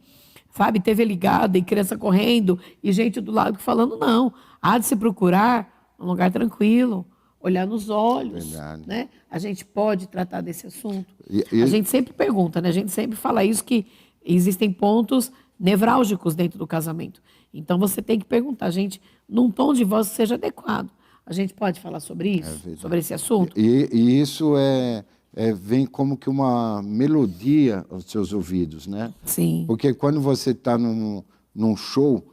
Sabe, TV ligada e criança correndo e gente do lado falando, não. Há de se procurar um lugar tranquilo, olhar nos olhos. Verdade. Né? A gente pode tratar desse assunto. A gente sempre pergunta, né? A gente sempre fala isso, que existem pontos nevrálgicos dentro do casamento. Então você tem que perguntar, gente, num tom de voz que seja adequado. A gente pode falar sobre isso? Sobre esse assunto? E isso vem como que uma melodia aos seus ouvidos, né? Sim. Porque quando você está num show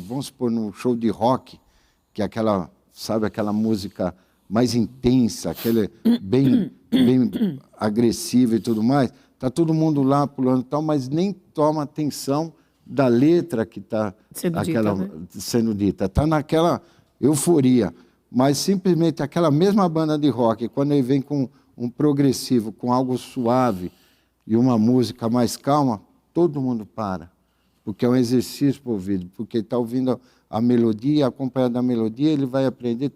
vamos supor, num show de rock, que é aquela, sabe, aquela música mais intensa, aquela bem agressiva e tudo mais, tá todo mundo lá pulando e tal, mas nem toma atenção da letra que está sendo dita. Está naquela euforia. Mas simplesmente aquela mesma banda de rock, quando ele vem com um progressivo, com algo suave e uma música mais calma, todo mundo para. Porque é um exercício para o ouvido, porque está ouvindo a melodia, acompanhado da melodia, ele vai aprender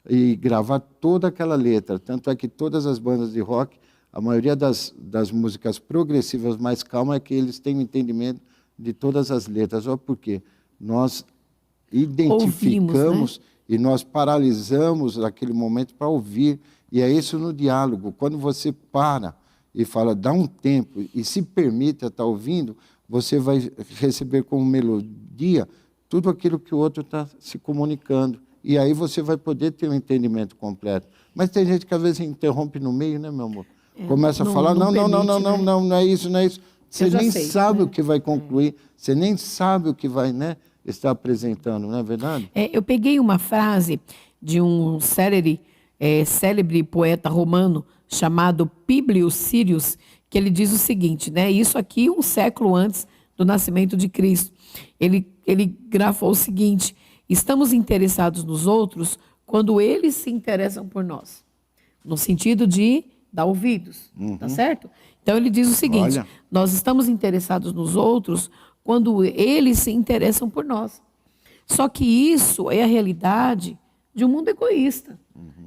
e gravar toda aquela letra. Tanto é que todas as bandas de rock, a maioria das músicas progressivas mais calmas é que eles têm o entendimento de todas as letras. Olha por quê? Nós identificamos... Ouvimos, né? E nós paralisamos aquele momento para ouvir. E é isso no diálogo. Quando você para e fala, dá um tempo e se permite estar ouvindo, você vai receber como melodia tudo aquilo que o outro está se comunicando. E aí você vai poder ter um entendimento completo. Mas tem gente que às vezes interrompe no meio, né, meu amor? Começa a falar, não é isso. Você nem sabe o que vai concluir, você nem sabe o que vai, né, estar apresentando, não é verdade? Eu peguei uma frase de um célebre poeta romano chamado Píblio Sírius, que ele diz o seguinte, né? Isso aqui 1 século antes do nascimento de Cristo. Ele grafou o seguinte: estamos interessados nos outros quando eles se interessam por nós. No sentido de dar ouvidos, tá certo? Então ele diz o seguinte: olha, nós estamos interessados nos outros quando eles se interessam por nós. Só que isso é a realidade de um mundo egoísta,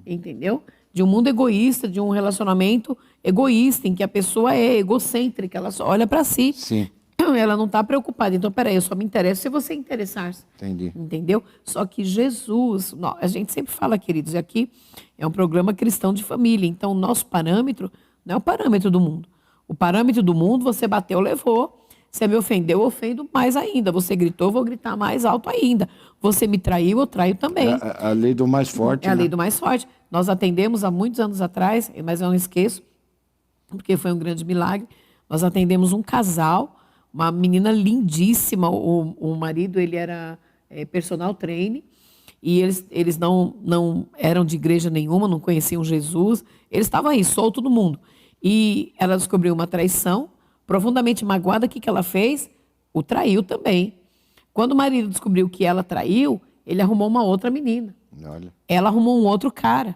entendeu? De um mundo egoísta, de um relacionamento egoísta, em que a pessoa é egocêntrica, ela só olha para si. Sim. Ela não está preocupada. Então, peraí, eu só me interesso se você interessar-se. Entendi. Entendeu? Só que Jesus, a gente sempre fala, queridos, e aqui é um programa cristão de família, então o nosso parâmetro não é o parâmetro do mundo. O parâmetro do mundo, você bateu, levou. Você me ofendeu, eu ofendo mais ainda. Você gritou, eu vou gritar mais alto ainda. Você me traiu, eu traio também. A lei do mais forte. É a lei do mais forte. Nós atendemos há muitos anos atrás, mas eu não esqueço, porque foi um grande milagre. Nós atendemos um casal, uma menina lindíssima. O marido, ele era personal trainer, e eles não eram de igreja nenhuma, não conheciam Jesus. Eles estavam aí, solto do mundo. E ela descobriu uma traição. Profundamente magoada, o que ela fez? O traiu também. Quando o marido descobriu que ela traiu, ele arrumou uma outra menina. Olha. Ela arrumou um outro cara.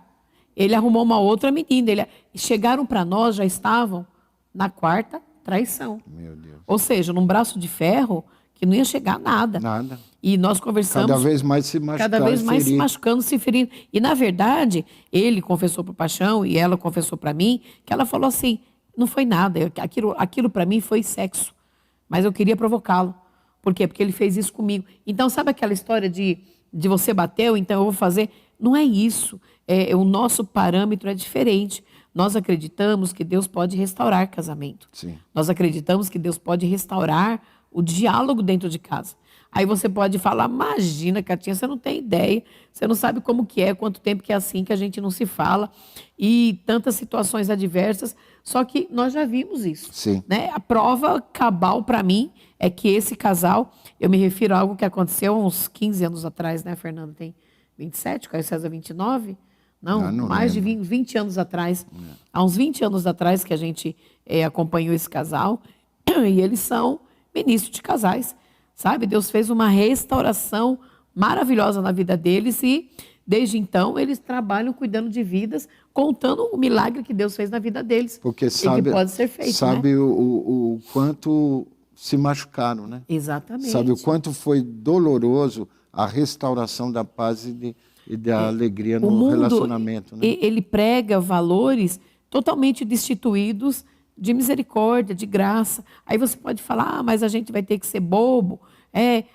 Ele arrumou uma outra menina. Chegaram para nós, já estavam na 4ª traição. Meu Deus. Ou seja, num braço de ferro que não ia chegar a nada. Nada. E nós conversamos... Cada vez mais se machucando. Cada vez mais se machucando, se ferindo. E, na verdade, ele confessou para o Paixão e ela confessou para mim, que ela falou assim... Não foi nada, aquilo para mim foi sexo, mas eu queria provocá-lo. Por quê? Porque ele fez isso comigo. Então, sabe aquela história de você bateu, então eu vou fazer? Não é isso. O nosso parâmetro é diferente. Nós acreditamos que Deus pode restaurar casamento. Sim. Nós acreditamos que Deus pode restaurar o diálogo dentro de casa. Aí você pode falar, imagina, Catinha, você não tem ideia, você não sabe como que é, quanto tempo que é assim, que a gente não se fala, e tantas situações adversas, só que nós já vimos isso. Sim. Né? A prova cabal para mim é que esse casal, eu me refiro a algo que aconteceu há uns 15 anos atrás, né, Fernando? Tem 27, Caio César 29? Não, mais de 20 anos atrás. Há uns 20 anos atrás que a gente acompanhou esse casal, e eles são ministros de casais. Sabe, Deus fez uma restauração maravilhosa na vida deles e, desde então, eles trabalham cuidando de vidas, contando o milagre que Deus fez na vida deles. Porque sabe, e que pode ser feito, sabe, né? o quanto se machucaram, né? Exatamente. Sabe o quanto foi doloroso a restauração da paz e da alegria no relacionamento, né? Ele prega valores totalmente destituídos de misericórdia, de graça. Aí você pode falar, mas a gente vai ter que ser bobo.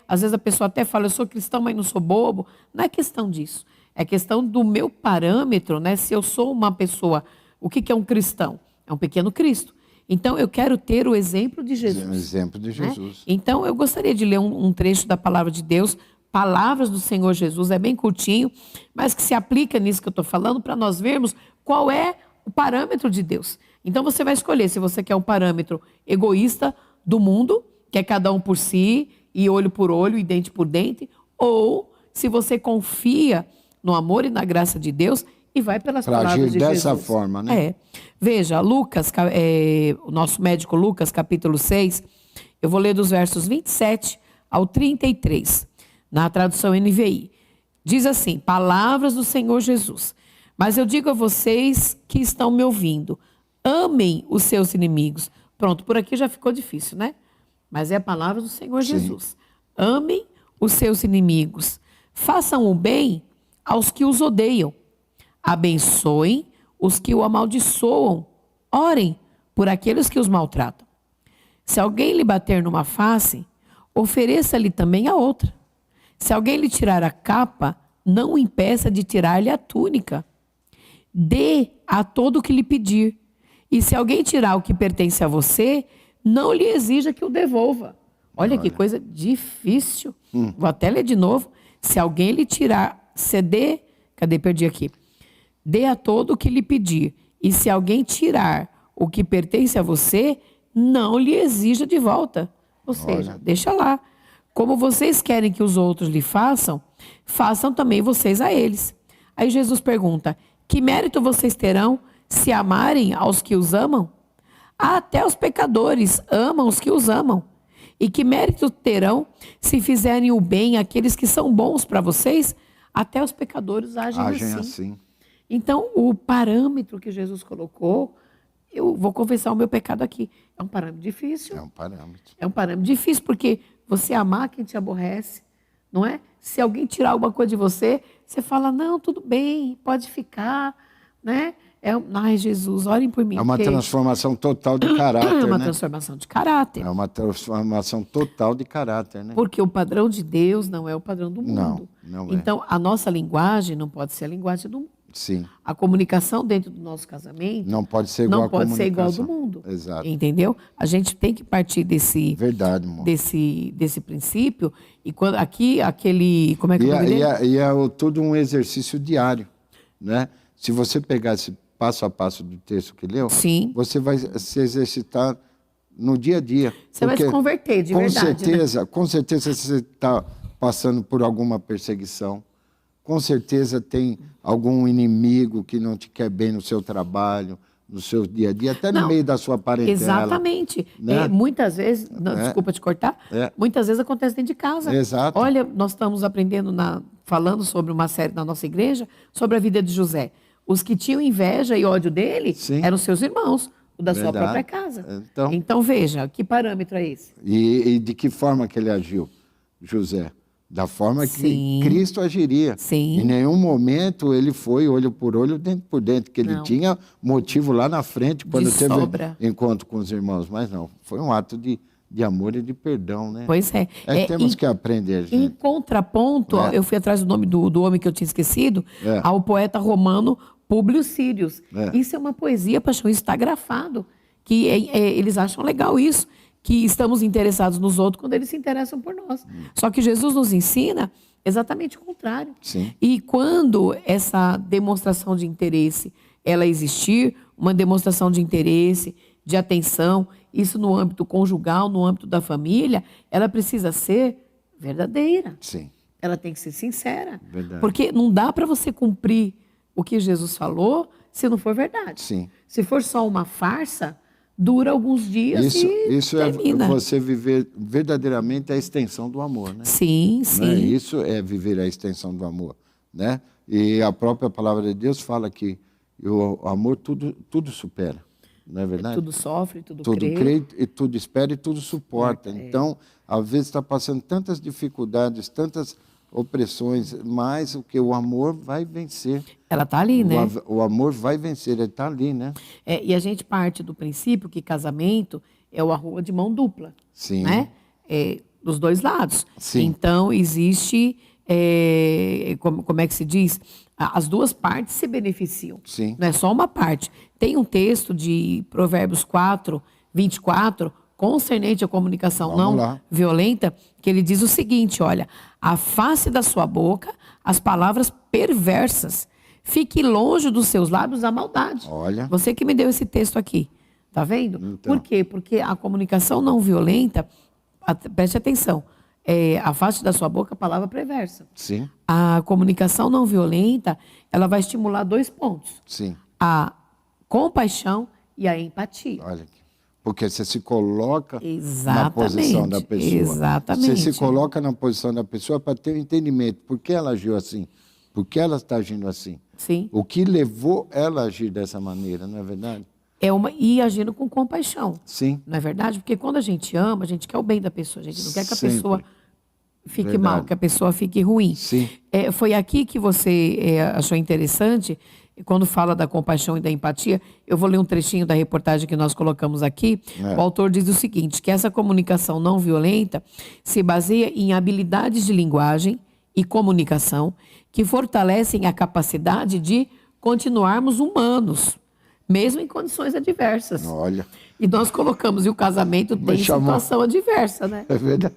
Às vezes a pessoa até fala, eu sou cristão, mas não sou bobo. Não é questão disso. É questão do meu parâmetro, né? Se eu sou uma pessoa, o que é um cristão? É um pequeno Cristo. Então eu quero ter o exemplo de Jesus. O exemplo de Jesus. Né? Então eu gostaria de ler um trecho da palavra de Deus, Palavras do Senhor Jesus, é bem curtinho, mas que se aplica nisso que eu estou falando, para nós vermos qual é o parâmetro de Deus. Então você vai escolher se você quer um parâmetro egoísta do mundo, que é cada um por si, e olho por olho, e dente por dente, ou se você confia no amor e na graça de Deus e vai pelas palavras de Jesus. Dessa forma, né? Veja, Lucas, o nosso médico Lucas, capítulo 6, eu vou ler dos versos 27 ao 33, na tradução NVI. Diz assim, palavras do Senhor Jesus. Mas eu digo a vocês que estão me ouvindo, amem os seus inimigos. Pronto, por aqui já ficou difícil, né? Mas é a palavra do Senhor Jesus. Amem os seus inimigos. Façam o bem aos que os odeiam. Abençoem os que o amaldiçoam. Orem por aqueles que os maltratam. Se alguém lhe bater numa face, ofereça-lhe também a outra. Se alguém lhe tirar a capa, não o impeça de tirar-lhe a túnica. Dê a todo o que lhe pedir. E se alguém tirar o que pertence a você, não lhe exija que o devolva. Olha que coisa difícil. Vou até ler de novo. Se alguém lhe tirar, perdi aqui. Dê a todo o que lhe pedir. E se alguém tirar o que pertence a você, não lhe exija de volta. Ou seja, deixa lá. Como vocês querem que os outros lhe façam, façam também vocês a eles. Aí Jesus pergunta, que mérito vocês terão se amarem aos que os amam? Até os pecadores amam os que os amam. E que mérito terão se fizerem o bem àqueles que são bons para vocês? Até os pecadores agem assim. Então, o parâmetro que Jesus colocou, eu vou confessar o meu pecado aqui, é um parâmetro difícil. É um parâmetro. É um parâmetro difícil, porque você amar quem te aborrece, não é? Se alguém tirar alguma coisa de você, você fala, não, tudo bem, pode ficar, né? Ai, Jesus, orem por mim. É uma transformação total de caráter, É uma né? transformação de caráter. É uma transformação total de caráter, né? Porque o padrão de Deus não é o padrão do mundo. Não é. Então, a nossa linguagem não pode ser a linguagem do mundo. Sim. A comunicação dentro do nosso casamento não pode ser igual não pode ser igual do mundo. Exato. Entendeu? A gente tem que partir desse princípio. E quando aquele como é que é tudo um exercício diário, né? Se você pegar esse passo a passo do texto que leu, sim, você vai se exercitar no dia a dia. Você vai se converter de verdade. Com certeza você está passando por alguma perseguição. Com certeza tem algum inimigo que não te quer bem no seu trabalho, no seu dia a dia, até no meio da sua parentela. Exatamente. Né? Muitas vezes, desculpa te cortar, muitas vezes acontece dentro de casa. Exato. Olha, nós estamos aprendendo, falando sobre uma série na nossa igreja, sobre a vida de José. Os que tinham inveja e ódio dele eram seus irmãos, o da sua própria casa. Então veja, que parâmetro é esse? E de que forma que ele agiu, José? Da forma que Cristo agiria. Sim. Em nenhum momento ele foi olho por olho, dente por dente, que ele tinha motivo lá na frente, quando teve encontro com os irmãos. Mas não, foi um ato de de amor e de perdão, né? Pois é. Temos que aprender, Em gente. contraponto, ó, eu fui atrás do nome do homem que eu tinha esquecido, ao poeta romano Públio Sírios. Isso é uma poesia, paixão, isso está grafado. Que eles acham legal isso, que estamos interessados nos outros quando eles se interessam por nós. Só que Jesus nos ensina exatamente o contrário. Sim. E quando essa demonstração de interesse ela existir, uma demonstração de interesse, de atenção, isso no âmbito conjugal, no âmbito da família, ela precisa ser verdadeira. Sim. Ela tem que ser sincera. Verdade. Porque não dá para você cumprir o que Jesus falou se não for verdade. Sim. Se for só uma farsa, dura alguns dias Isso termina. é você viver verdadeiramente a extensão do amor, né? Sim, sim. Né? Isso é viver a extensão do amor, né? E a própria palavra de Deus fala que o amor tudo supera, não é verdade? Tudo sofre, tudo crê e tudo espera e tudo suporta. Então, às vezes está passando tantas dificuldades, tantas opressões, mas o amor vai vencer. Ela está ali, né? O amor vai vencer, ele está ali, né? E a gente parte do princípio que casamento é uma rua de mão dupla. Sim. Né? Dos dois lados. Sim. Então, existe, como é que se diz? As duas partes se beneficiam. Sim. Não é só uma parte. Tem um texto de Provérbios 4, 24, concernente à comunicação não violenta, que ele diz o seguinte, olha, afaste da sua boca as palavras perversas, fique longe dos seus lábios a maldade. Olha. Você que me deu esse texto aqui, tá vendo? Então. Por quê? Porque a comunicação não violenta, preste atenção, afaste da sua boca a palavra perversa. Sim. A comunicação não violenta, ela vai estimular 2 pontos. Sim. A compaixão e a empatia. Olha aqui. Porque você se coloca na Exatamente, posição da pessoa. exatamente. Você se coloca na posição da pessoa para ter um entendimento. Por que ela agiu assim? Por que ela está agindo assim? Sim. O que levou ela a agir dessa maneira, não é verdade? E agindo com compaixão. Sim. Não é verdade? Porque quando a gente ama, a gente quer o bem da pessoa. A gente não quer que a Sempre. pessoa fique Verdade. mal, que a pessoa fique ruim. Sim. Foi aqui que você achou interessante, quando fala da compaixão e da empatia. Eu vou ler um trechinho da reportagem que nós colocamos aqui. O autor diz o seguinte, que essa comunicação não violenta se baseia em habilidades de linguagem e comunicação que fortalecem a capacidade de continuarmos humanos, mesmo em condições adversas. Olha. E nós colocamos, e o casamento tem situação adversa, né? É verdade.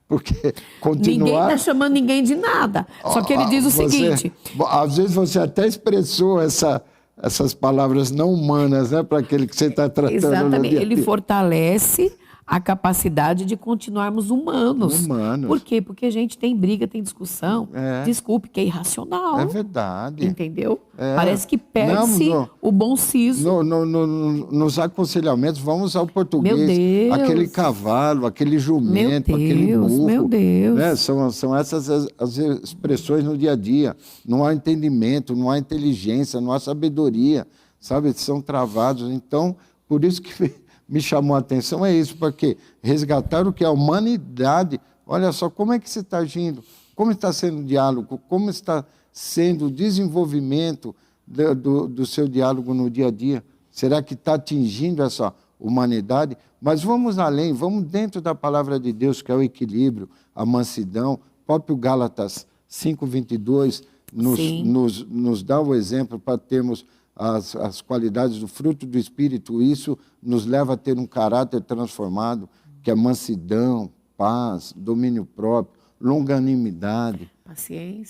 Porque continuar... Ninguém está chamando ninguém de nada. Só que ele diz o seguinte... Às vezes você até expressou essas palavras não humanas, né? Para aquele que você está tratando. Exatamente. Ele fortalece a capacidade de continuarmos humanos. Por quê? Porque a gente tem briga, tem discussão. Desculpe, que é irracional. É verdade. Entendeu? Parece que perde-se o bom siso. Nos aconselhamentos, vamos ao português. Meu Deus. Aquele cavalo, aquele jumento, aquele burro. Meu Deus. Né? São essas as expressões no dia a dia. Não há entendimento, não há inteligência, não há sabedoria. Sabe? São travados. Então, por isso que... me chamou a atenção isso, porque resgatar o que é a humanidade. Olha só, como é que você está agindo? Como está sendo o diálogo? Como está sendo o desenvolvimento do seu diálogo no dia a dia? Será que está atingindo essa humanidade? Mas vamos além, vamos dentro da palavra de Deus, que é o equilíbrio, a mansidão. O próprio Gálatas 5:22 nos dá o exemplo para termos as qualidades do fruto do Espírito. Isso nos leva a ter um caráter transformado, que é mansidão, paz, domínio próprio, longanimidade,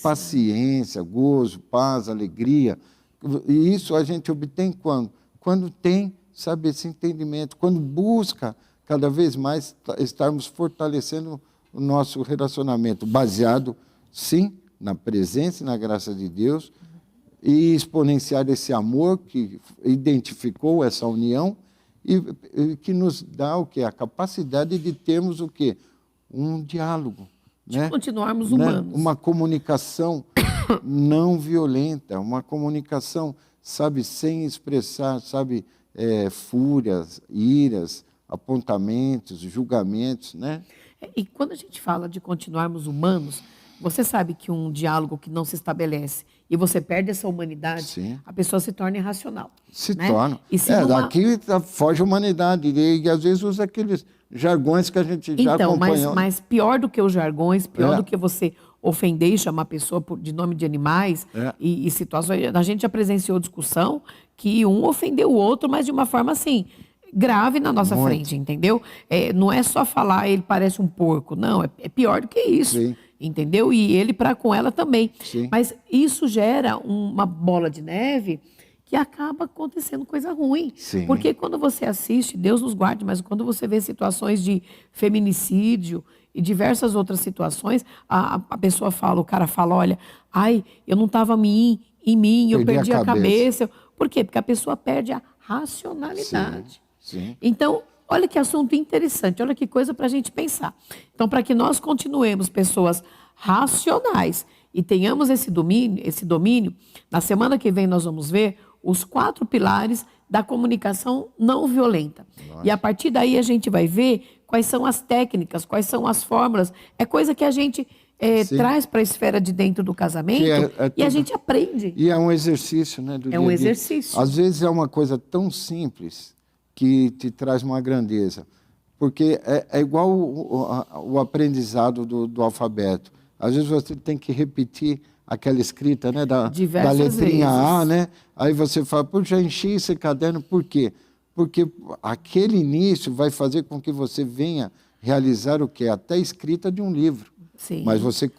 paciência, gozo, paz, alegria. E isso a gente obtém quando? Quando tem, sabe, esse entendimento, quando busca cada vez mais estarmos fortalecendo o nosso relacionamento, baseado, sim, na presença e na graça de Deus, e exponenciar esse amor que identificou essa união e que nos dá o quê? A capacidade de termos o quê? Um diálogo. De continuarmos humanos. Uma comunicação não violenta, uma comunicação, sabe, sem expressar, sabe, fúrias, iras, apontamentos, julgamentos, né? E quando a gente fala de continuarmos humanos, Você sabe que um diálogo que não se estabelece e você perde essa humanidade, Sim. a pessoa se torna irracional. Se né? torna. E se numa... Daqui foge a humanidade. E às vezes usa aqueles jargões que a gente já acompanhou. Mas pior do que os jargões, pior do que você ofender e chamar a pessoa de nome de animais e situações. A gente já presenciou discussão que um ofendeu o outro, mas de uma forma assim, grave na nossa frente, entendeu? Não é só falar ele parece um porco, não, é pior do que isso. Sim. Entendeu? E ele para com ela também. Sim. Mas isso gera uma bola de neve que acaba acontecendo coisa ruim. Sim. Porque quando você assiste, Deus nos guarde, mas quando você vê situações de feminicídio e diversas outras situações, a pessoa fala, o cara fala, olha, eu não estava em mim, eu perdi a cabeça. Por quê? Porque a pessoa perde a racionalidade. Sim. Então, olha que assunto interessante, olha que coisa para a gente pensar. Então, para que nós continuemos pessoas racionais e tenhamos esse domínio, na semana que vem nós vamos ver os 4 pilares da comunicação não violenta. Nossa. E a partir daí a gente vai ver quais são as técnicas, quais são as fórmulas. É coisa que a gente traz para a esfera de dentro do casamento e a gente aprende. E é um exercício, né? É um exercício. Às vezes é uma coisa tão simples que te traz uma grandeza. Porque é igual o aprendizado do alfabeto. Às vezes você tem que repetir aquela escrita, né, da letrinha A, né? Aí você fala, já enchi esse caderno, por quê? Porque aquele início vai fazer com que você venha realizar o quê? Até a escrita de um livro. Sim. Mas você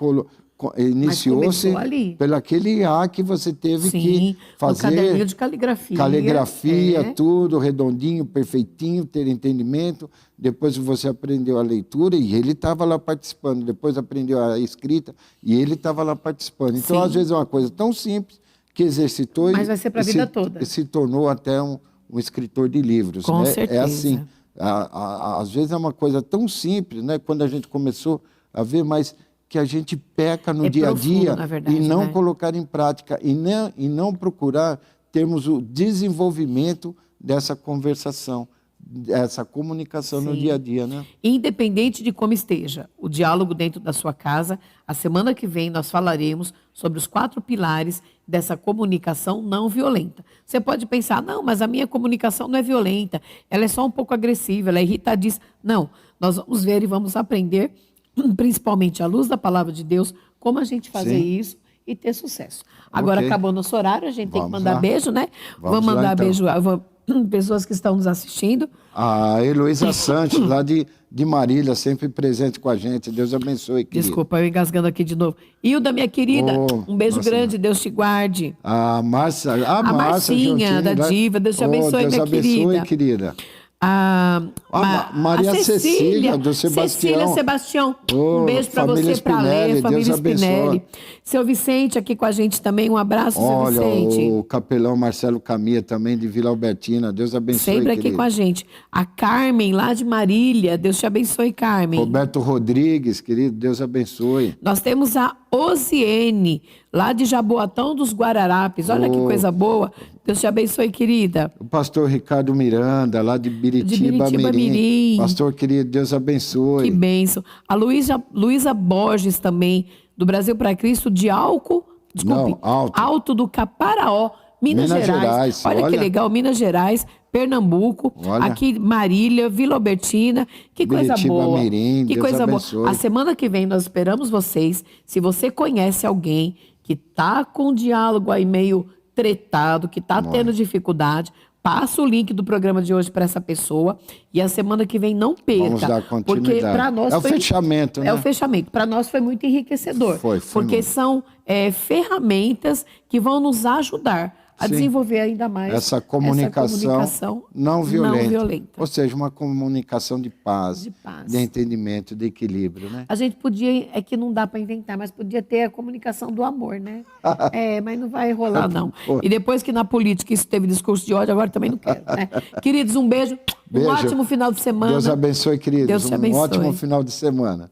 iniciou-se pelo aquele A que você teve que fazer. Um caderninho de caligrafia. Caligrafia, tudo redondinho, perfeitinho, ter entendimento. Depois você aprendeu a leitura e ele estava lá participando. Depois aprendeu a escrita e ele estava lá participando. Então, às vezes, é uma coisa tão simples que exercitou mas vai ser para a vida toda. Se tornou até um escritor de livros. Com certeza. É assim. Às vezes é uma coisa tão simples, né? Quando a gente começou a ver, mas que a gente peca no dia a dia e não colocar em prática e não procurar termos o desenvolvimento dessa conversação, dessa comunicação no dia a dia, né? Independente de como esteja o diálogo dentro da sua casa, a semana que vem nós falaremos sobre os 4 pilares dessa comunicação não violenta. Você pode pensar, não, mas a minha comunicação não é violenta, ela é só um pouco agressiva, ela é irritadiça. Não, nós vamos ver e vamos aprender, principalmente à luz da palavra de Deus, como a gente fazer isso e ter sucesso. Agora acabou nosso horário, a gente tem que mandar beijo, né? Vamos mandar beijo pessoas que estão nos assistindo. A Heloísa Santos, lá de Marília, sempre presente com a gente. Deus abençoe, querida. Desculpa, eu engasgando aqui de novo. Hilda, minha querida, um beijo grande, Deus te guarde. A Márcia, a Marcinha, da Diva, Deus te abençoe, minha querida. Deus abençoe, querida. Maria Cecília, do Sebastião. Sebastião, um beijo para você, para a Lê, família Spinelli. Seu Vicente aqui com a gente também, um abraço, seu Vicente. O capelão Marcelo Camia também, de Vila Albertina, Deus abençoe, sempre aqui querido. Com a gente. A Carmen, lá de Marília, Deus te abençoe, Carmen. Roberto Rodrigues, querido, Deus abençoe. Nós temos a Osiene, lá de Jaboatão dos Guararapes, olha que coisa boa. Deus te abençoe, querida. O pastor Ricardo Miranda, lá de Biritiba Mirim. Pastor querido, Deus abençoe. Que bênção. A Luísa Borges também, do Brasil para Cristo, de Alto do Caparaó, Minas Gerais. Olha que legal, Minas Gerais, Pernambuco, aqui Marília, Vila Albertina. Que coisa boa. Mirim, que Deus coisa abençoe. boa. A semana que vem nós esperamos vocês. Se você conhece alguém que está com um diálogo aí meio tretado, que está tendo dificuldade, passa o link do programa de hoje para essa pessoa e a semana que vem não perca. Vamos dar continuidade. Porque para nós o fechamento, né? É o fechamento. Para nós foi muito enriquecedor. Porque muito. São ferramentas que vão nos ajudar a desenvolver ainda mais essa comunicação não violenta. Ou seja, uma comunicação de paz, de entendimento, de equilíbrio, né? A gente podia, é que não dá para inventar, mas podia ter a comunicação do amor, né? Mas não vai rolar, não. E depois que na política isso teve discurso de ódio, agora também não quero, né? Queridos, um beijo. Um ótimo final de semana. Deus abençoe, queridos. Deus te abençoe. Um ótimo final de semana.